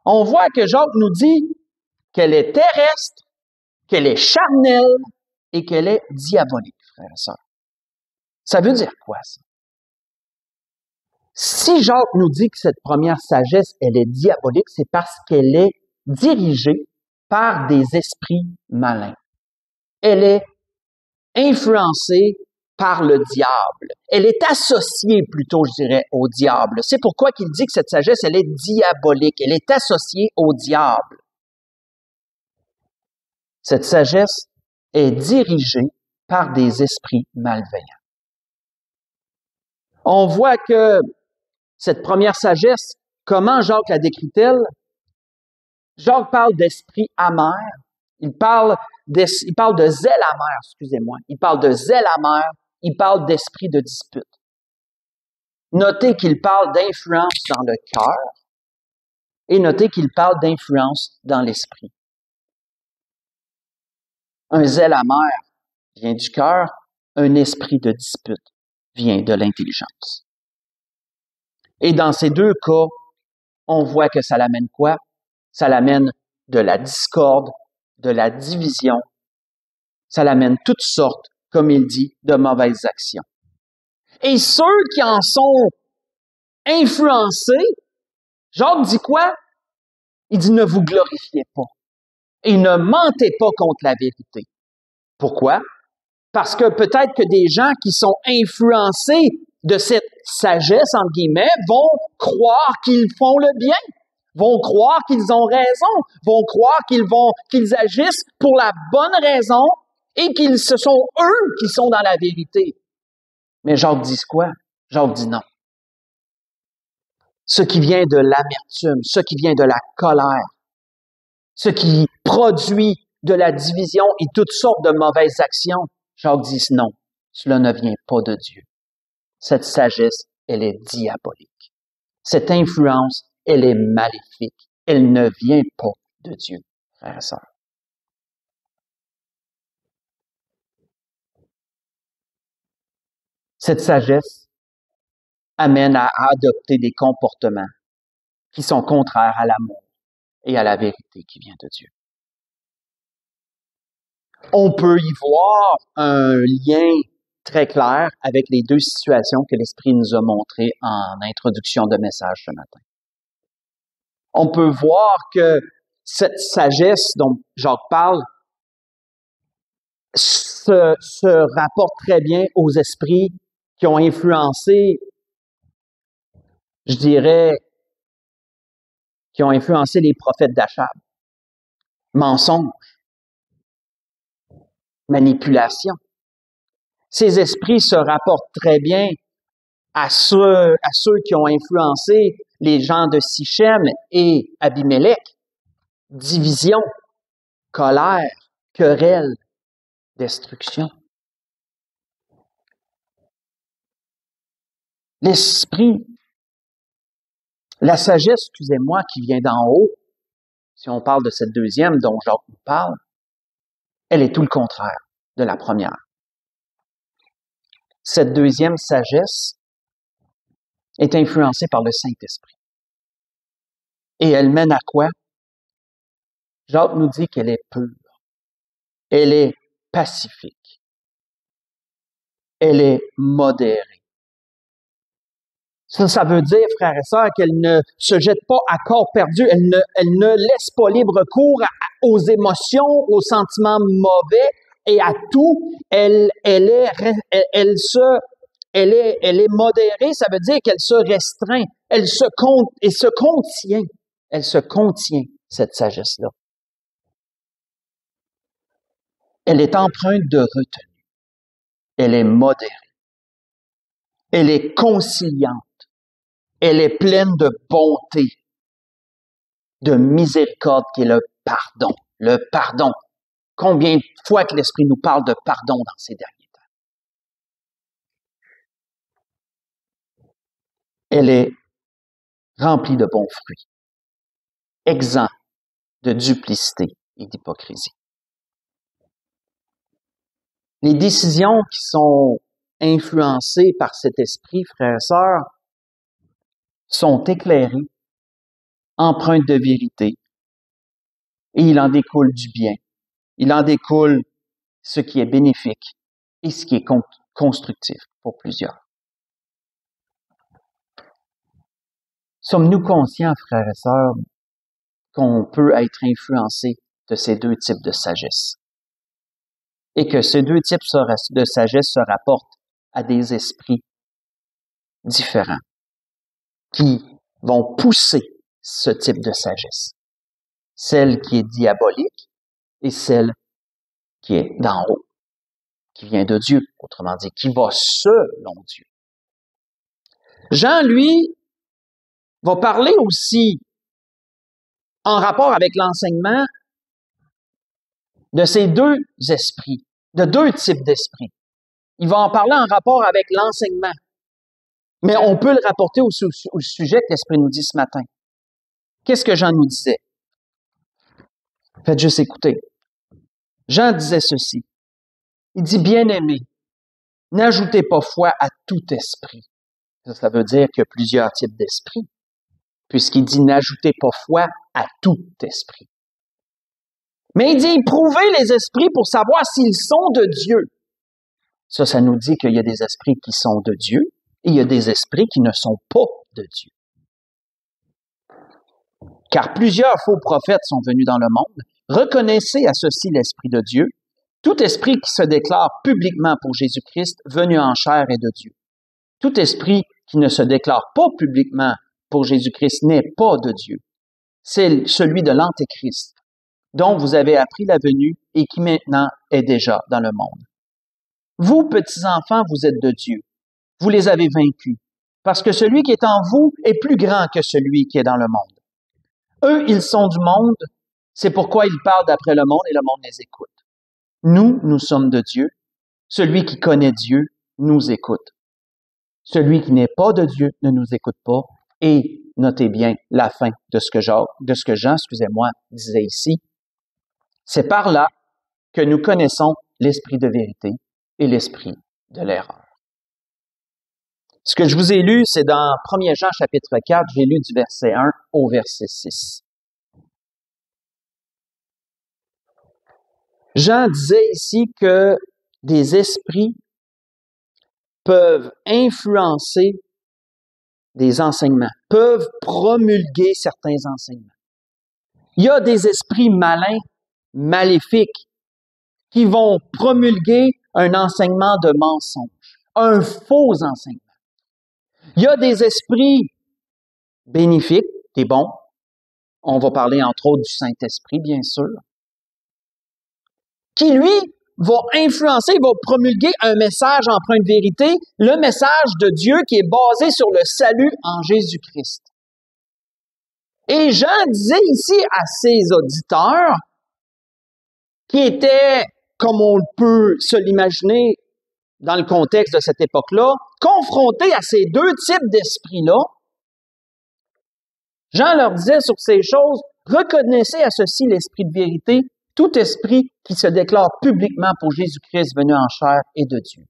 On voit que Jacques nous dit qu'elle est terrestre, qu'elle est charnelle et qu'elle est diabolique, frères et sœurs. Ça veut dire quoi, ça? Si Jacques nous dit que cette première sagesse, elle est diabolique, c'est parce qu'elle est dirigée par des esprits malins. Elle est influencée par le diable. Elle est associée plutôt, je dirais, au diable. C'est pourquoi qu'il dit que cette sagesse, elle est diabolique. Elle est associée au diable. Cette sagesse est dirigée par des esprits malveillants. On voit que cette première sagesse Comment Jacques la décrit-il? Jacques parle d'esprit amer. Il parle de zèle amer, excusez-moi. Il parle de zèle amer. Il parle d'esprit de dispute. Notez qu'il parle d'influence dans le cœur et notez qu'il parle d'influence dans l'esprit. Un zèle amer vient du cœur, un esprit de dispute vient de l'intelligence. Et dans ces deux cas, on voit que ça l'amène quoi? Ça l'amène de la discorde, de la division. Ça l'amène toutes sortes, comme il dit, de mauvaises actions. Et ceux qui en sont influencés, Jacques dit quoi? Il dit ne vous glorifiez pas et ne mentez pas contre la vérité. Pourquoi? Parce que peut-être que des gens qui sont influencés de cette sagesse, entre guillemets, vont croire qu'ils font le bien, vont croire qu'ils ont raison, vont croire qu'ils agissent pour la bonne raison et qu'ils ce sont eux qui sont dans la vérité. Mais Jacques dit quoi? Jacques dit non. Ce qui vient de l'amertume, ce qui vient de la colère, ce qui produit de la division et toutes sortes de mauvaises actions, Jacques dit non, cela ne vient pas de Dieu. Cette sagesse, elle est diabolique. Cette influence, elle est maléfique. Elle ne vient pas de Dieu, frères et sœurs. Cette sagesse amène à adopter des comportements qui sont contraires à l'amour et à la vérité qui vient de Dieu. On peut y voir un lien très clair avec les deux situations que l'Esprit nous a montrées en introduction de message ce matin. On peut voir que cette sagesse dont Jacques parle se rapporte très bien aux esprits qui ont influencé, je dirais, qui ont influencé les prophètes d'Achab. Mensonge, manipulation. Ces esprits se rapportent très bien à ceux qui ont influencé les gens de Sichem et Abimelech. Division, colère, querelle, destruction. L'esprit, la sagesse, excusez-moi, qui vient d'en haut, si on parle de cette deuxième dont Jacques nous parle, elle est tout le contraire de la première. Cette deuxième sagesse est influencée par le Saint-Esprit. Et elle mène à quoi? Jacques nous dit qu'elle est pure, elle est pacifique, elle est modérée. Ça veut dire, frères et sœurs, qu'elle ne se jette pas à corps perdu, elle ne laisse pas libre cours aux émotions, aux sentiments mauvais et à tout. Elle est modérée, ça veut dire qu'elle se restreint, elle se contient, cette sagesse-là. Elle est empreinte de retenue, elle est modérée, elle est conciliante. Elle est pleine de bonté, de miséricorde qui est le pardon. Le pardon. Combien de fois que l'Esprit nous parle de pardon dans ces derniers temps? Elle est remplie de bons fruits, exempt de duplicité et d'hypocrisie. Les décisions qui sont influencées par cet esprit, frères et sœurs, sont éclairées, empreintes de vérité, et il en découle du bien. Il en découle ce qui est bénéfique et ce qui est constructif pour plusieurs. Sommes-nous conscients, frères et sœurs, qu'on peut être influencé de ces deux types de sagesse? Et que ces deux types de sagesse se rapportent à des esprits différents qui vont pousser ce type de sagesse. Celle qui est diabolique et celle qui est d'en haut, qui vient de Dieu, autrement dit, qui va selon Dieu. Jean, lui, va parler aussi en rapport avec l'enseignement de ces deux esprits, de deux types d'esprits. Il va en parler en rapport avec l'enseignement. Mais on peut le rapporter au sujet que l'Esprit nous dit ce matin. Qu'est-ce que Jean nous disait? Faites juste écouter. Jean disait ceci. Il dit, bien-aimés, n'ajoutez pas foi à tout esprit. Ça veut dire qu'il y a plusieurs types d'esprits, puisqu'il dit, n'ajoutez pas foi à tout esprit. Mais il dit, prouvez les esprits pour savoir s'ils sont de Dieu. Ça nous dit qu'il y a des esprits qui sont de Dieu et il y a des esprits qui ne sont pas de Dieu. Car plusieurs faux prophètes sont venus dans le monde. Reconnaissez à ceci l'Esprit de Dieu. Tout esprit qui se déclare publiquement pour Jésus-Christ, venu en chair, est de Dieu. Tout esprit qui ne se déclare pas publiquement pour Jésus-Christ n'est pas de Dieu. C'est celui de l'Antéchrist, dont vous avez appris la venue et qui maintenant est déjà dans le monde. Vous, petits-enfants, vous êtes de Dieu. Vous les avez vaincus, parce que celui qui est en vous est plus grand que celui qui est dans le monde. Eux, ils sont du monde, c'est pourquoi ils parlent d'après le monde et le monde les écoute. Nous sommes de Dieu. Celui qui connaît Dieu nous écoute. Celui qui n'est pas de Dieu ne nous écoute pas. Et notez bien la fin de ce que Jean, disait ici. C'est par là que nous connaissons l'esprit de vérité et l'esprit de l'erreur. Ce que je vous ai lu, c'est dans 1 Jean chapitre 4, j'ai lu du verset 1 au verset 6. Jean disait ici que des esprits peuvent influencer des enseignements, peuvent promulguer certains enseignements. Il y a des esprits malins, maléfiques, qui vont promulguer un enseignement de mensonge, un faux enseignement. Il y a des esprits bénéfiques, des bons. On va parler entre autres du Saint-Esprit, bien sûr, qui, lui, va influencer, va promulguer un message empreint de vérité, le message de Dieu qui est basé sur le salut en Jésus-Christ. Et Jean disait ici à ses auditeurs, qui étaient, comme on peut se l'imaginer dans le contexte de cette époque-là, confrontés à ces deux types d'esprits-là, Jean leur disait sur ces choses, reconnaissez à ceci l'esprit de vérité, tout esprit qui se déclare publiquement pour Jésus-Christ venu en chair est de Dieu.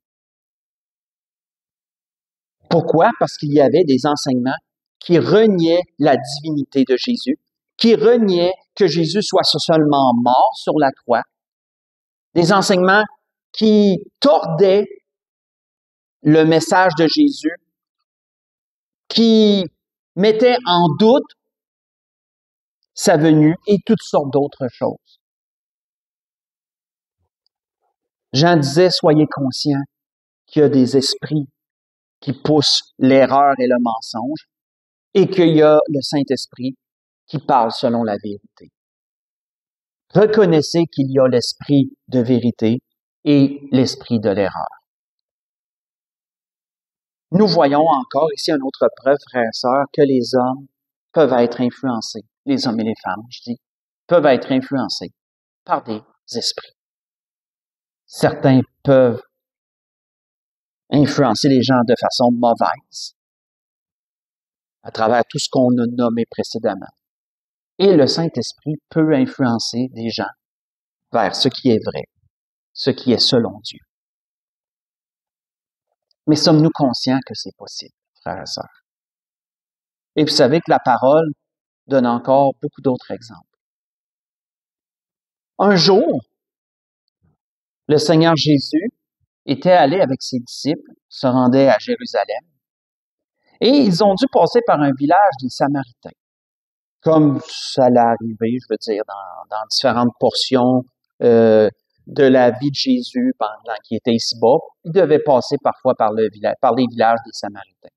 Pourquoi? Parce qu'il y avait des enseignements qui reniaient la divinité de Jésus, qui reniaient que Jésus soit seulement mort sur la croix, des enseignements qui tordaient le message de Jésus, qui mettaient en doute sa venue et toutes sortes d'autres choses. Jean disait, soyez conscients qu'il y a des esprits qui poussent l'erreur et le mensonge et qu'il y a le Saint-Esprit qui parle selon la vérité. Reconnaissez qu'il y a l'esprit de vérité et l'esprit de l'erreur. Nous voyons encore ici une autre preuve, frères et sœurs, que les hommes peuvent être influencés, les hommes et les femmes, je dis, peuvent être influencés par des esprits. Certains peuvent influencer les gens de façon mauvaise à travers tout ce qu'on a nommé précédemment. Et le Saint-Esprit peut influencer des gens vers ce qui est vrai, ce qui est selon Dieu. Mais sommes-nous conscients que c'est possible, frères et sœurs? Et vous savez que la parole donne encore beaucoup d'autres exemples. Un jour, le Seigneur Jésus était allé avec ses disciples, se rendait à Jérusalem, et ils ont dû passer par un village des Samaritains. Comme ça l'est arrivé, je veux dire, dans différentes portions de la vie de Jésus pendant qu'il était ici-bas, il devait passer parfois par les villages des Samaritains.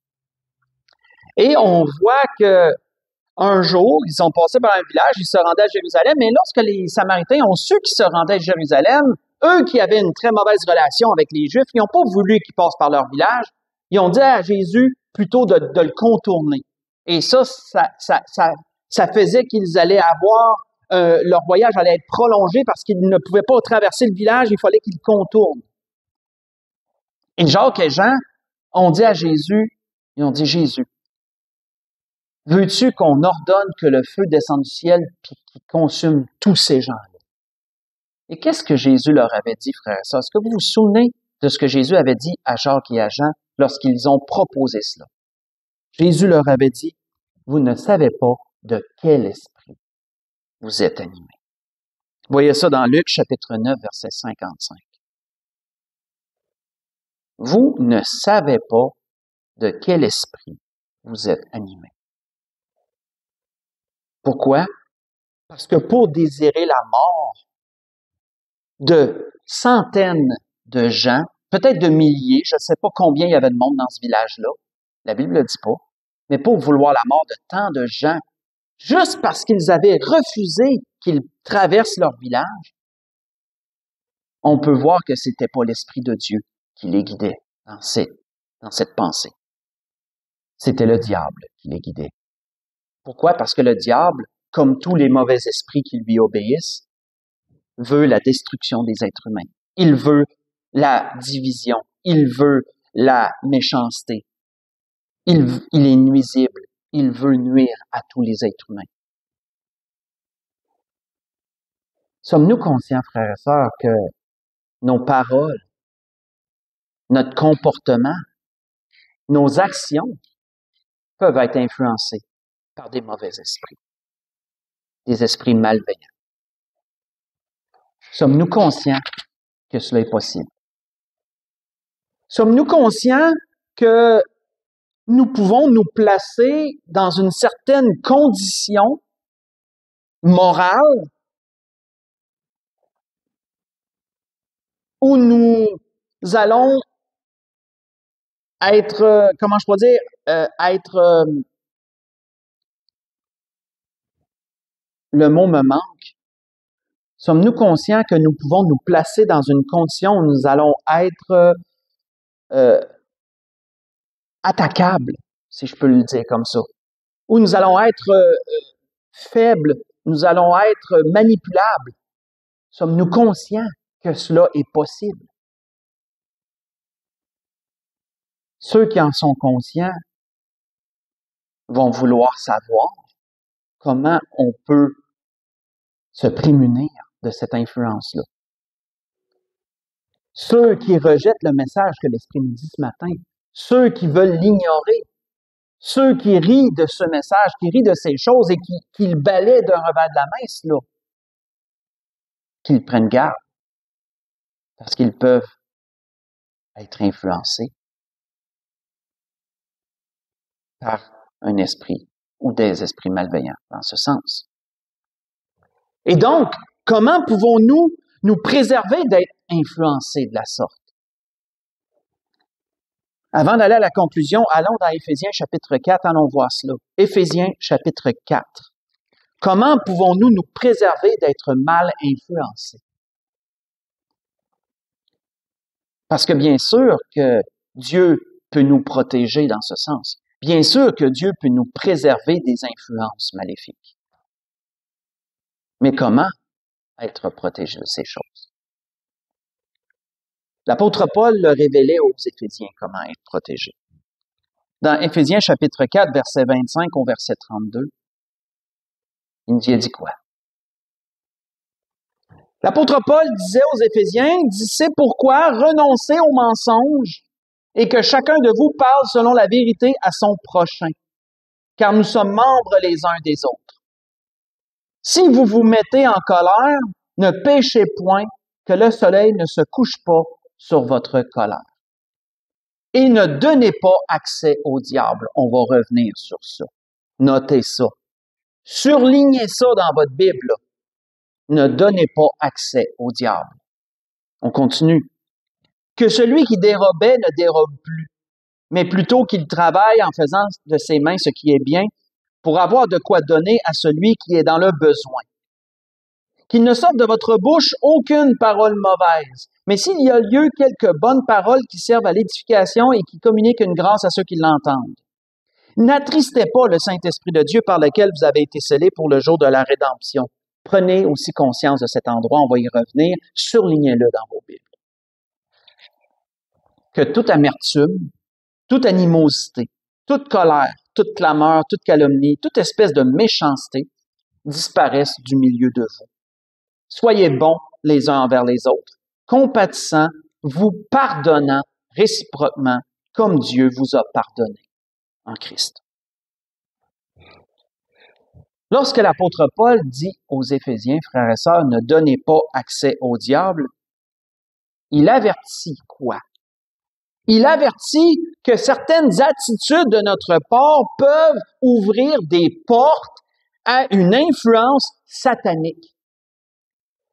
Et on voit que un jour, ils ont passé par un village, ils se rendaient à Jérusalem, mais lorsque les Samaritains ont su qu'ils se rendaient à Jérusalem, eux qui avaient une très mauvaise relation avec les Juifs, ils n'ont pas voulu qu'ils passent par leur village. Ils ont dit à Jésus plutôt de le contourner. Et ça faisait qu'ils allaient avoir, leur voyage allait être prolongé parce qu'ils ne pouvaient pas traverser le village, il fallait qu'ils contournent. Et Jacques et Jean ont dit à Jésus, ils ont dit, Jésus, veux-tu qu'on ordonne que le feu descende du ciel puis qu'il consume tous ces gens-là? Et qu'est-ce que Jésus leur avait dit, frères et sœurs? Est-ce que vous vous souvenez de ce que Jésus avait dit à Jacques et à Jean lorsqu'ils ont proposé cela? Jésus leur avait dit, vous ne savez pas de quel esprit vous êtes animés. Vous voyez ça dans Luc, chapitre 9, verset 55. Vous ne savez pas de quel esprit vous êtes animés. Pourquoi? Parce que pour désirer la mort de centaines de gens, peut-être de milliers, je ne sais pas combien il y avait de monde dans ce village-là, la Bible ne le dit pas, mais pour vouloir la mort de tant de gens, juste parce qu'ils avaient refusé qu'ils traversent leur village, on peut voir que c'était pas l'Esprit de Dieu qui les guidait dans cette pensée. C'était le diable qui les guidait. Pourquoi? Parce que le diable, comme tous les mauvais esprits qui lui obéissent, veut la destruction des êtres humains. Il veut la division. Il veut la méchanceté. Il est nuisible. Il veut nuire à tous les êtres humains. Sommes-nous conscients, frères et sœurs, que nos paroles, notre comportement, nos actions peuvent être influencées par des mauvais esprits, des esprits malveillants? Sommes-nous conscients que cela est possible? Sommes-nous conscients que nous pouvons nous placer dans une certaine condition morale où nous allons être, comment je pourrais dire, le mot me manque. Sommes-nous conscients que nous pouvons nous placer dans une condition où nous allons être attaquables, si je peux le dire comme ça, où nous allons être faibles, nous allons être manipulables? Sommes-nous conscients que cela est possible? Ceux qui en sont conscients vont vouloir savoir comment on peut se prémunir de cette influence-là. Ceux qui rejettent le message que l'Esprit nous dit ce matin, ceux qui veulent l'ignorer, ceux qui rient de ce message, qui rient de ces choses et qui le balaient d'un revers de la main, cela, qu'ils prennent garde, parce qu'ils peuvent être influencés par un esprit ou des esprits malveillants dans ce sens. Et donc, comment pouvons-nous nous préserver d'être influencés de la sorte? Avant d'aller à la conclusion, allons dans Éphésiens chapitre 4, allons voir cela. Éphésiens chapitre 4. Comment pouvons-nous nous préserver d'être mal influencés? Parce que bien sûr que Dieu peut nous protéger dans ce sens. Bien sûr que Dieu peut nous préserver des influences maléfiques. Mais comment être protégé de ces choses? L'apôtre Paul le révélait aux Éphésiens comment être protégé. Dans Éphésiens chapitre 4, verset 25 au verset 32, il nous a dit quoi? L'apôtre Paul disait aux Éphésiens, c'est pourquoi renoncez aux mensonges et que chacun de vous parle selon la vérité à son prochain, car nous sommes membres les uns des autres. Si vous vous mettez en colère, ne péchez point, que le soleil ne se couche pas sur votre colère. Et ne donnez pas accès au diable. On va revenir sur ça. Notez ça. Surlignez ça dans votre Bible. Ne donnez pas accès au diable. On continue. Que celui qui dérobait ne dérobe plus, mais plutôt qu'il travaille en faisant de ses mains ce qui est bien, pour avoir de quoi donner à celui qui est dans le besoin. Qu'il ne sorte de votre bouche aucune parole mauvaise, mais s'il y a lieu quelques bonnes paroles qui servent à l'édification et qui communiquent une grâce à ceux qui l'entendent. N'attristez pas le Saint-Esprit de Dieu par lequel vous avez été scellés pour le jour de la rédemption. Prenez aussi conscience de cet endroit, on va y revenir, surlignez-le dans vos Bibles. Que toute amertume, toute animosité, toute colère, toute clameur, toute calomnie, toute espèce de méchanceté disparaissent du milieu de vous. Soyez bons les uns envers les autres, compatissants, vous pardonnant réciproquement comme Dieu vous a pardonné en Christ. Lorsque l'apôtre Paul dit aux Éphésiens, frères et sœurs, ne donnez pas accès au diable, il avertit quoi? Il avertit que certaines attitudes de notre part peuvent ouvrir des portes à une influence satanique.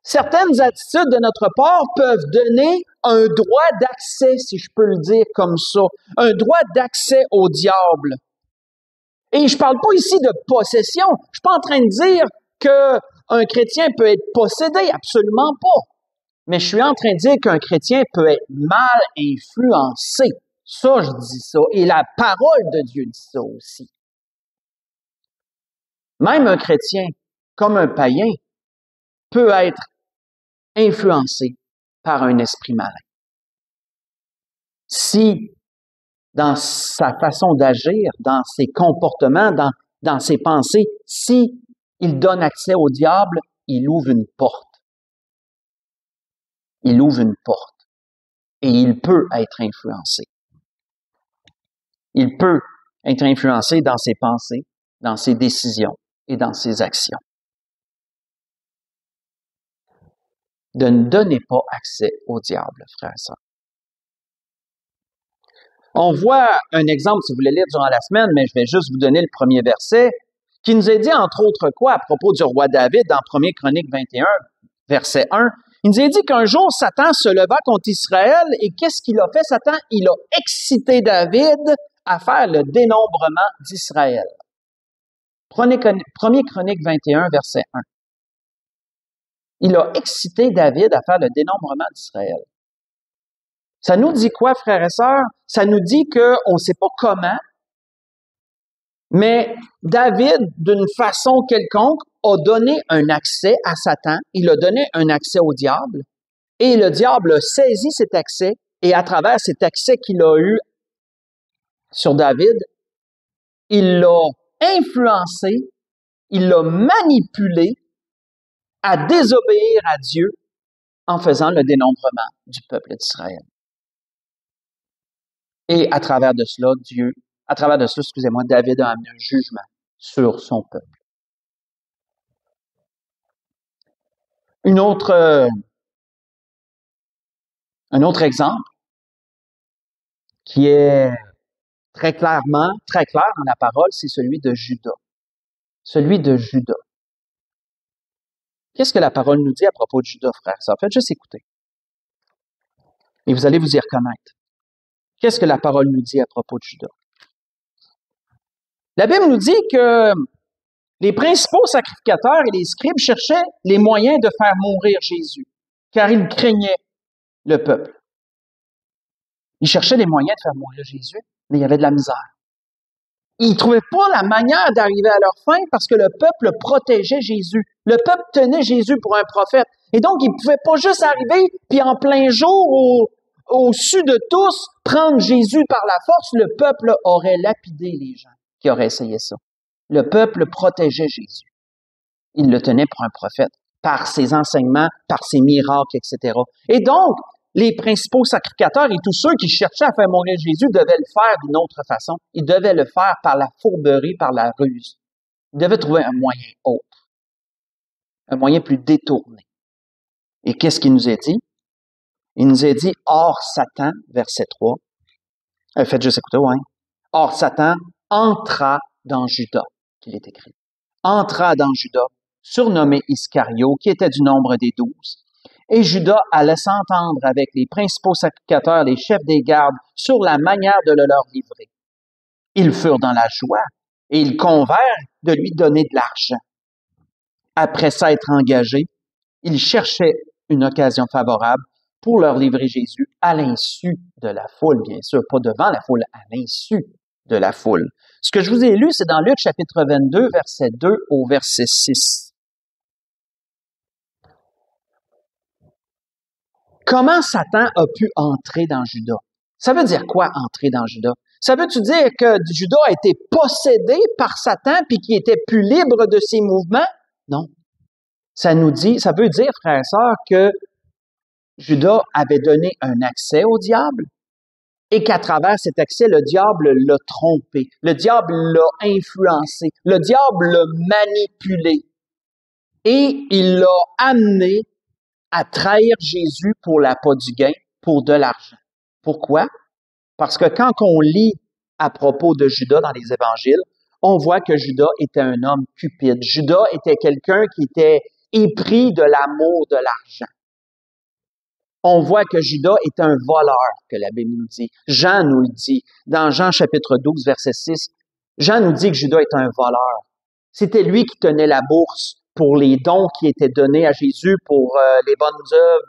Certaines attitudes de notre part peuvent donner un droit d'accès, si je peux le dire comme ça, un droit d'accès au diable. Et je parle pas ici de possession. Je suis pas en train de dire qu'un chrétien peut être possédé, absolument pas. Mais je suis en train de dire qu'un chrétien peut être mal influencé. Ça, je dis ça. Et la parole de Dieu dit ça aussi. Même un chrétien, comme un païen, peut être influencé par un esprit malin. Si, dans sa façon d'agir, dans ses comportements, dans ses pensées, si il donne accès au diable, il ouvre une porte. Il ouvre une porte. Et il peut être influencé. Il peut être influencé dans ses pensées, dans ses décisions et dans ses actions. De ne donnez pas accès au diable, frères et sœurs. On voit un exemple, si vous voulez lire durant la semaine, mais je vais juste vous donner le premier verset, qui nous est dit, entre autres quoi, à propos du roi David, dans 1 Chroniques 21, verset 1. Il nous est dit qu'un jour, Satan se leva contre Israël, et qu'est-ce qu'il a fait, Satan? Il a excité David à faire le dénombrement d'Israël. 1 Chroniques 21, verset 1. Il a excité David à faire le dénombrement d'Israël. Ça nous dit quoi, frères et sœurs? Ça nous dit qu'on ne sait pas comment, mais David, d'une façon quelconque, a donné un accès à Satan, il a donné un accès au diable, et le diable a saisi cet accès, et à travers cet accès qu'il a eu sur David, il l'a influencé, il l'a manipulé à désobéir à Dieu en faisant le dénombrement du peuple d'Israël. Et à travers de cela, David a amené un jugement sur son peuple. Un autre exemple qui est très clair dans la parole, c'est celui de Judas. Celui de Judas. Qu'est-ce que la parole nous dit à propos de Judas, frères? Ça, faites juste écouter. Et vous allez vous y reconnaître. Qu'est-ce que la parole nous dit à propos de Judas? La Bible nous dit que les principaux sacrificateurs et les scribes cherchaient les moyens de faire mourir Jésus, car ils craignaient le peuple. Ils cherchaient les moyens de faire mourir Jésus, mais il y avait de la misère. Ils ne trouvaient pas la manière d'arriver à leur fin parce que le peuple protégeait Jésus. Le peuple tenait Jésus pour un prophète. Et donc, ils ne pouvaient pas juste arriver, puis en plein jour, au-dessus de tous, prendre Jésus par la force. Le peuple aurait lapidé les gens qui auraient essayé ça. Le peuple protégeait Jésus. Il le tenait pour un prophète, par ses enseignements, par ses miracles, etc. Et donc, les principaux sacrificateurs et tous ceux qui cherchaient à faire mourir Jésus devaient le faire d'une autre façon. Ils devaient le faire par la fourberie, par la ruse. Ils devaient trouver un moyen autre, un moyen plus détourné. Et qu'est-ce qu'il nous a dit? Il nous a dit, « Or Satan », verset 3, faites juste écouter, ouais. « Or Satan entra dans Judas », qu'il est écrit. « Entra dans Judas, surnommé Iscario, qui était du nombre des 12. Et Judas alla s'entendre avec les principaux sacrificateurs, les chefs des gardes, sur la manière de le leur livrer. Ils furent dans la joie et ils convinrent de lui donner de l'argent. Après s'être engagés, ils cherchaient une occasion favorable pour leur livrer Jésus à l'insu de la foule, bien sûr, pas devant la foule, à l'insu de la foule. Ce que je vous ai lu, c'est dans Luc chapitre 22, verset 2 au verset 6. Comment Satan a pu entrer dans Judas? Ça veut dire quoi, entrer dans Judas? Ça veut-tu dire que Judas a été possédé par Satan puis qu'il était plus libre de ses mouvements? Non. Ça veut dire, frères et sœurs, que Judas avait donné un accès au diable et qu'à travers cet accès, le diable l'a trompé, le diable l'a influencé, le diable l'a manipulé et il l'a amené à trahir Jésus pour l'appât du gain, pour de l'argent. Pourquoi? Parce que quand on lit à propos de Judas dans les évangiles, on voit que Judas était un homme cupide. Judas était quelqu'un qui était épris de l'amour de l'argent. On voit que Judas est un voleur, que la Bible nous dit. Jean nous le dit. Dans Jean chapitre 12, verset 6, Jean nous dit que Judas est un voleur. C'était lui qui tenait la bourse pour les dons qui étaient donnés à Jésus, pour les bonnes œuvres,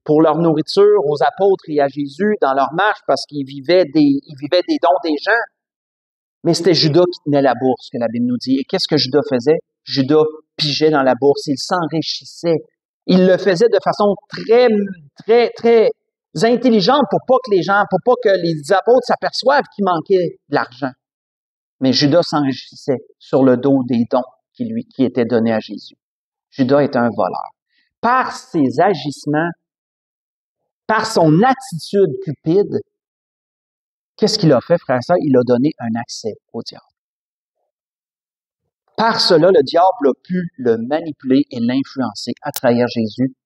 pour leur nourriture aux apôtres et à Jésus dans leur marche, parce qu'ils vivaient des dons des gens. Mais c'était Judas qui tenait la bourse, que la Bible nous dit. Et qu'est-ce que Judas faisait? Judas pigeait dans la bourse, il s'enrichissait. Il le faisait de façon très, très, très intelligente pour pas que les apôtres s'aperçoivent qu'il manquait de l'argent. Mais Judas s'enrichissait sur le dos des dons qui étaient donnés à Jésus. Judas est un voleur. Par ses agissements, par son attitude cupide, qu'est-ce qu'il a fait, frère et sœurs? Il a donné un accès au diable. Par cela, le diable a pu le manipuler et l'influencer à trahir Jésus.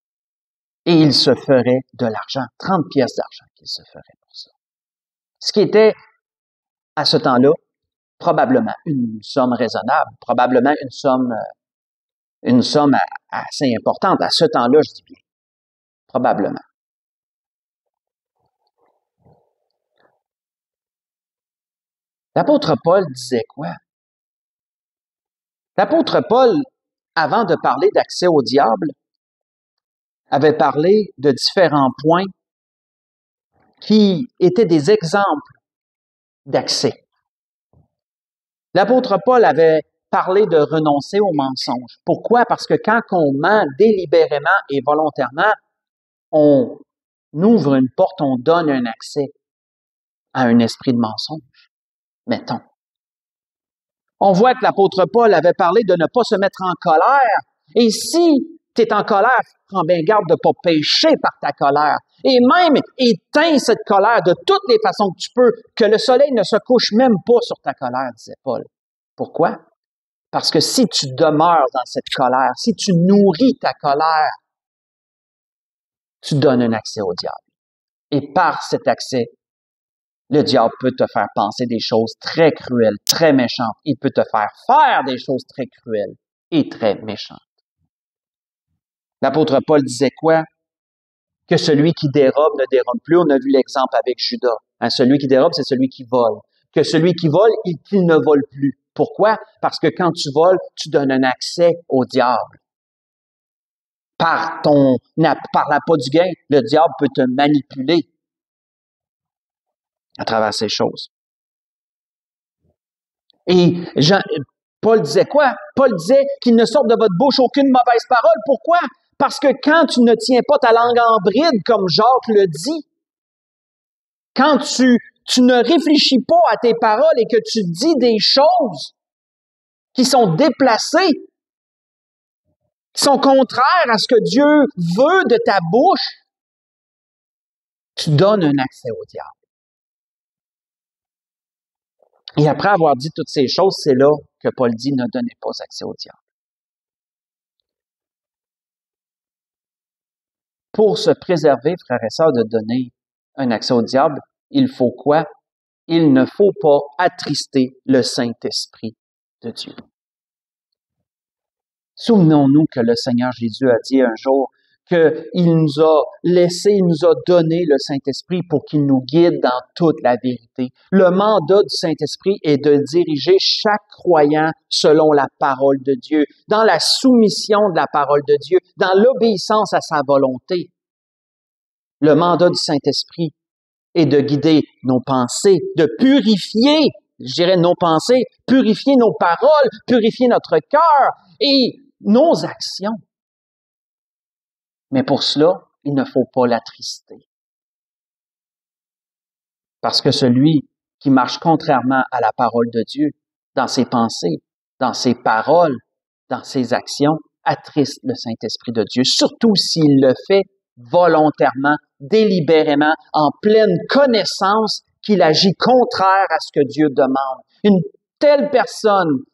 Et il se ferait de l'argent, 30 pièces d'argent qu'il se ferait pour ça. Ce qui était, à ce temps-là, probablement une somme raisonnable, probablement une somme assez importante. À ce temps-là, je dis bien. Probablement. L'apôtre Paul disait quoi? L'apôtre Paul, avant de parler d'accès au diable, avait parlé de différents points qui étaient des exemples d'accès. L'apôtre Paul avait parlé de renoncer au mensonge. Pourquoi? Parce que quand on ment délibérément et volontairement, on ouvre une porte, on donne un accès à un esprit de mensonge, mettons. On voit que l'apôtre Paul avait parlé de ne pas se mettre en colère. Et si tu es en colère, prends bien garde de ne pas pécher par ta colère. Et même éteins cette colère de toutes les façons que tu peux, que le soleil ne se couche même pas sur ta colère, disait Paul. Pourquoi? Parce que si tu demeures dans cette colère, si tu nourris ta colère, tu donnes un accès au diable. Et par cet accès, le diable peut te faire penser des choses très cruelles, très méchantes. Il peut te faire des choses très cruelles et très méchantes. L'apôtre Paul disait quoi? Que celui qui dérobe ne dérobe plus. On a vu l'exemple avec Judas. Celui qui dérobe, c'est celui qui vole. Que celui qui vole, qu'il ne vole plus. Pourquoi? Parce que quand tu voles, tu donnes un accès au diable. Par l'appât du gain, le diable peut te manipuler à travers ces choses. Et Paul disait quoi? Paul disait qu'il ne sorte de votre bouche aucune mauvaise parole. Pourquoi? Parce que quand tu ne tiens pas ta langue en bride, comme Jacques le dit, quand tu ne réfléchis pas à tes paroles et que tu dis des choses qui sont déplacées, qui sont contraires à ce que Dieu veut de ta bouche, tu donnes un accès au diable. Et après avoir dit toutes ces choses, c'est là que Paul dit « Ne donnez pas accès au diable ». Pour se préserver, frères et sœurs, de donner un accès au diable, il faut quoi? Il ne faut pas attrister le Saint-Esprit de Dieu. Souvenons-nous que le Seigneur Jésus a dit un jour qu'il nous a donné le Saint-Esprit pour qu'il nous guide dans toute la vérité. Le mandat du Saint-Esprit est de diriger chaque croyant selon la parole de Dieu, dans la soumission de la parole de Dieu, dans l'obéissance à sa volonté. Le mandat du Saint-Esprit et de guider nos pensées, de purifier, je dirais nos pensées, purifier nos paroles, purifier notre cœur et nos actions. Mais pour cela, il ne faut pas l'attrister. Parce que celui qui marche contrairement à la parole de Dieu, dans ses pensées, dans ses paroles, dans ses actions, attriste le Saint-Esprit de Dieu, surtout s'il le fait volontairement, délibérément, en pleine connaissance qu'il agit contraire à ce que Dieu demande. Une telle personne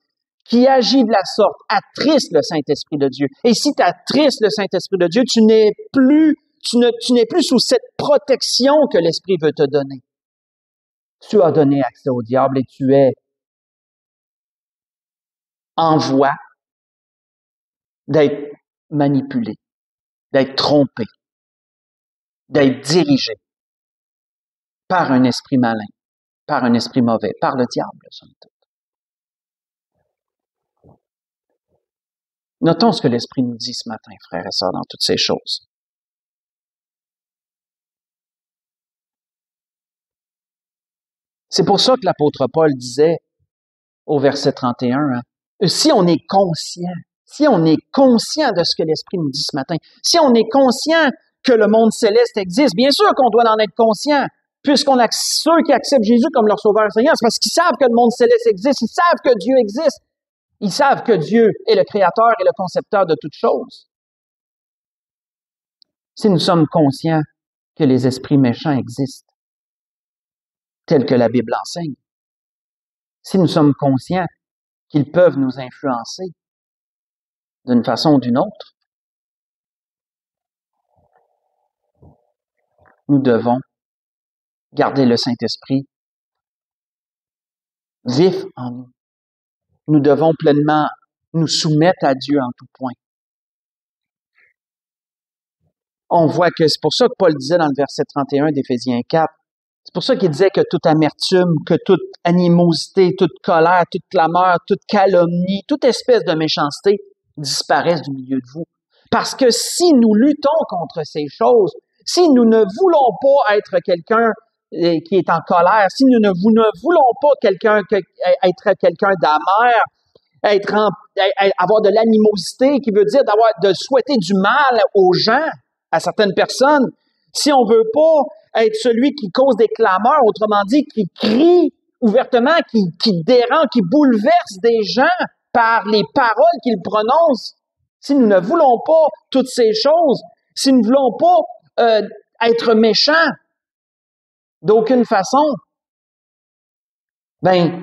qui agit de la sorte attriste le Saint-Esprit de Dieu. Et si tu attristes le Saint-Esprit de Dieu, tu n'es plus sous cette protection que l'Esprit veut te donner. Tu as donné accès au diable et tu es en voie d'être manipulé, d'être trompé, d'être dirigé par un esprit malin, par un esprit mauvais, par le diable, somme toute. Notons ce que l'Esprit nous dit ce matin, frères et sœurs, dans toutes ces choses. C'est pour ça que l'apôtre Paul disait au verset 31, si on est conscient de ce que l'Esprit nous dit ce matin, si on est conscient que le monde céleste existe, bien sûr qu'on doit en être conscient, puisqu'on a ceux qui acceptent Jésus comme leur sauveur et Seigneur, c'est parce qu'ils savent que le monde céleste existe, ils savent que Dieu existe, ils savent que Dieu est le créateur et le concepteur de toutes choses. Si nous sommes conscients que les esprits méchants existent, tels que la Bible enseigne, si nous sommes conscients qu'ils peuvent nous influencer d'une façon ou d'une autre, nous devons garder le Saint-Esprit vif en nous. Nous devons pleinement nous soumettre à Dieu en tout point. On voit que c'est pour ça que Paul disait dans le verset 31 d'Éphésiens 4, c'est pour ça qu'il disait que toute amertume, que toute animosité, toute colère, toute clameur, toute calomnie, toute espèce de méchanceté disparaissent du milieu de vous. Parce que si nous luttons contre ces choses, si nous ne voulons pas être quelqu'un qui est en colère, si nous ne voulons pas être quelqu'un d'amer, avoir de l'animosité, qui veut dire de souhaiter du mal aux gens, à certaines personnes, si on veut pas être celui qui cause des clameurs, autrement dit, qui crie ouvertement, qui dérange, qui bouleverse des gens par les paroles qu'il prononce, si nous ne voulons pas toutes ces choses, si nous ne voulons pas être méchants d'aucune façon, ben,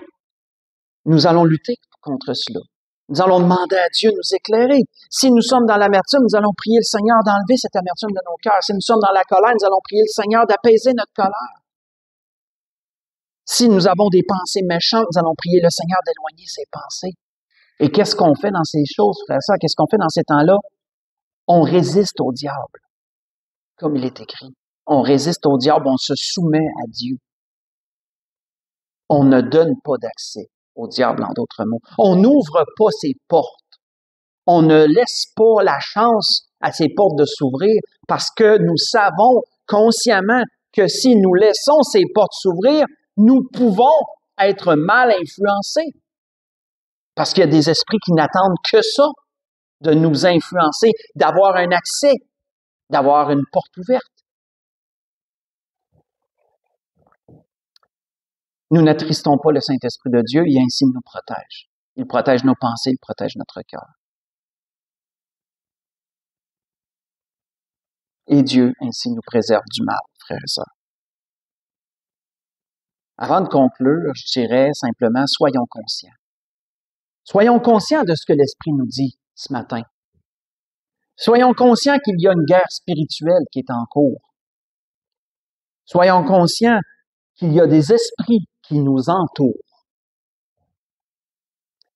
nous allons lutter contre cela. Nous allons demander à Dieu de nous éclairer. Si nous sommes dans l'amertume, nous allons prier le Seigneur d'enlever cette amertume de nos cœurs. Si nous sommes dans la colère, nous allons prier le Seigneur d'apaiser notre colère. Si nous avons des pensées méchantes, nous allons prier le Seigneur d'éloigner ces pensées. Et qu'est-ce qu'on fait dans ces choses, frère et sœur? Qu'est-ce qu'on fait dans ces temps-là? On résiste au diable, comme il est écrit. On résiste au diable, on se soumet à Dieu. On ne donne pas d'accès au diable, en d'autres mots. On n'ouvre pas ses portes. On ne laisse pas la chance à ces portes de s'ouvrir parce que nous savons consciemment que si nous laissons ces portes s'ouvrir, nous pouvons être mal influencés. Parce qu'il y a des esprits qui n'attendent que ça, de nous influencer, d'avoir un accès, d'avoir une porte ouverte. Nous n'attristons pas le Saint-Esprit de Dieu et ainsi il nous protège. Il protège nos pensées, il protège notre cœur. Et Dieu ainsi nous préserve du mal, frères et sœurs. Avant de conclure, je dirais simplement, soyons conscients. Soyons conscients de ce que l'Esprit nous dit ce matin. Soyons conscients qu'il y a une guerre spirituelle qui est en cours. Soyons conscients qu'il y a des esprits qui nous entourent.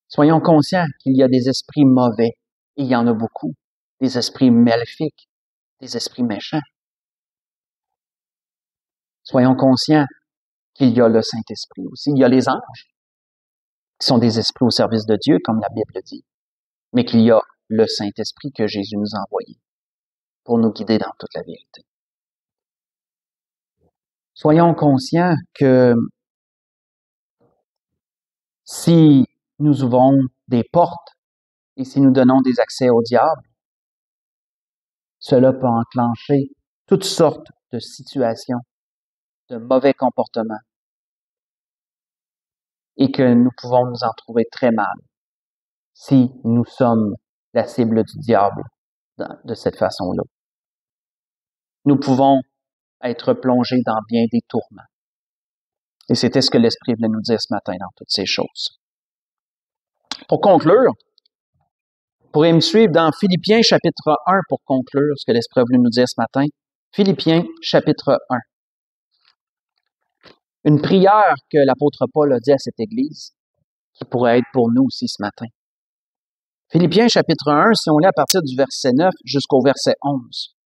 Soyons conscients qu'il y a des esprits mauvais, et il y en a beaucoup, des esprits maléfiques, des esprits méchants. Soyons conscients qu'il y a le Saint-Esprit aussi. Il y a les anges, qui sont des esprits au service de Dieu, comme la Bible dit, mais qu'il y a le Saint-Esprit que Jésus nous a envoyé pour nous guider dans toute la vérité. Soyons conscients que si nous ouvrons des portes et si nous donnons des accès au diable, cela peut enclencher toutes sortes de situations, de mauvais comportements, et que nous pouvons nous en trouver très mal si nous sommes la cible du diable de cette façon-là. Nous pouvons être plongés dans bien des tourments. Et c'était ce que l'Esprit voulait nous dire ce matin dans toutes ces choses. Pour conclure, vous pourrez me suivre dans Philippiens chapitre 1 pour conclure ce que l'Esprit voulait nous dire ce matin. Philippiens chapitre 1. Une prière que l'apôtre Paul a dit à cette Église, qui pourrait être pour nous aussi ce matin. Philippiens chapitre 1, si on lit à partir du verset 9 jusqu'au verset 11,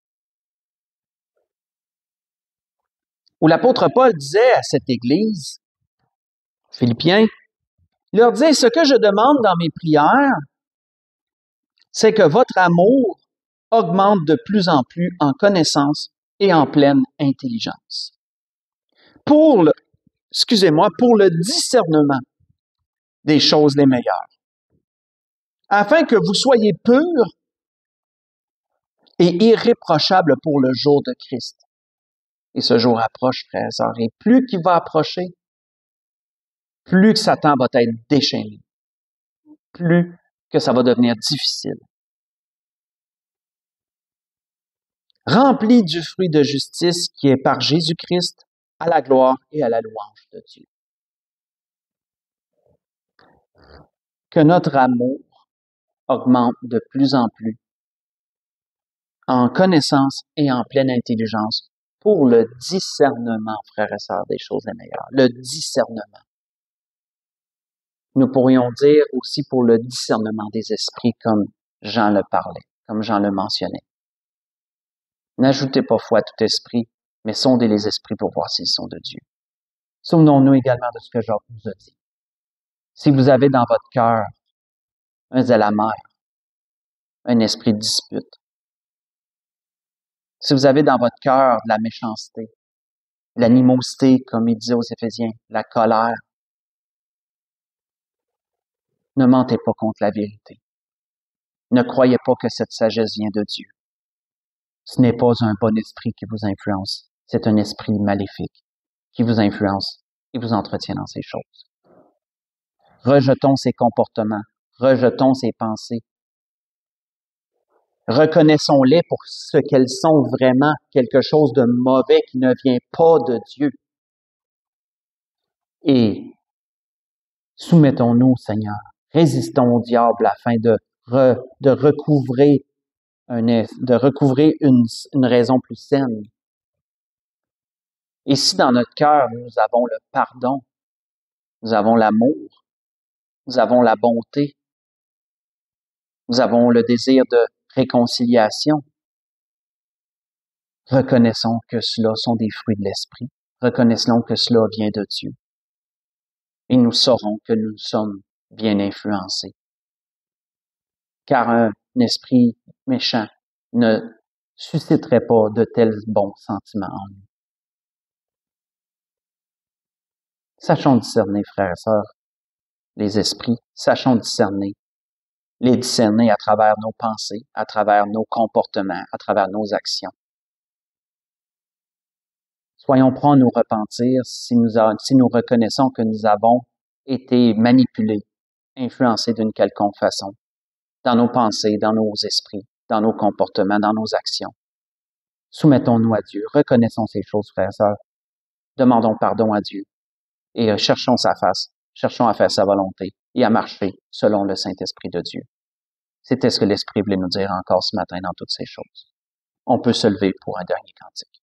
où l'apôtre Paul disait à cette Église, Philippiens, il leur dit, ce que je demande dans mes prières, c'est que votre amour augmente de plus en plus en connaissance et en pleine intelligence. Pour le discernement des choses les meilleures, afin que vous soyez purs et irréprochables pour le jour de Christ. Et ce jour approche, frères et sœurs, et plus qu'il va approcher, plus que Satan va être déchaîné, plus que ça va devenir difficile. Rempli du fruit de justice qui est par Jésus-Christ, à la gloire et à la louange de Dieu. Que notre amour augmente de plus en plus en connaissance et en pleine intelligence pour le discernement, frères et sœurs, des choses les meilleures. Le discernement. Nous pourrions dire aussi pour le discernement des esprits, comme Jean le parlait, comme Jean le mentionnait. N'ajoutez pas foi à tout esprit, mais sondez les esprits pour voir s'ils sont de Dieu. Souvenons-nous également de ce que Jacques nous a dit. Si vous avez dans votre cœur un zèle amer, un esprit de dispute, si vous avez dans votre cœur de la méchanceté, de l'animosité, comme il disait aux Éphésiens, la colère, ne mentez pas contre la vérité. Ne croyez pas que cette sagesse vient de Dieu. Ce n'est pas un bon esprit qui vous influence, c'est un esprit maléfique qui vous influence et vous entretient dans ces choses. Rejetons ces comportements, rejetons ces pensées. Reconnaissons-les pour ce qu'elles sont vraiment, quelque chose de mauvais qui ne vient pas de Dieu. Et soumettons-nous au Seigneur. Résistons au diable afin de recouvrer une raison plus saine. Et si dans notre cœur, nous avons le pardon, nous avons l'amour, nous avons la bonté, nous avons le désir de réconciliation, reconnaissons que cela sont des fruits de l'esprit. Reconnaissons que cela vient de Dieu. Et nous saurons que nous sommes bien influencés. Car un esprit méchant ne susciterait pas de tels bons sentiments en nous. Sachons discerner, frères et sœurs, les esprits. Sachons discerner. Les discerner à travers nos pensées, à travers nos comportements, à travers nos actions. Soyons prêts à nous repentir si nous reconnaissons que nous avons été manipulés, influencés d'une quelconque façon, dans nos pensées, dans nos esprits, dans nos comportements, dans nos actions. Soumettons-nous à Dieu, reconnaissons ces choses, frères et sœurs, demandons pardon à Dieu et cherchons sa face, cherchons à faire sa volonté et à marcher selon le Saint-Esprit de Dieu. C'était ce que l'Esprit voulait nous dire encore ce matin dans toutes ces choses. On peut se lever pour un dernier cantique.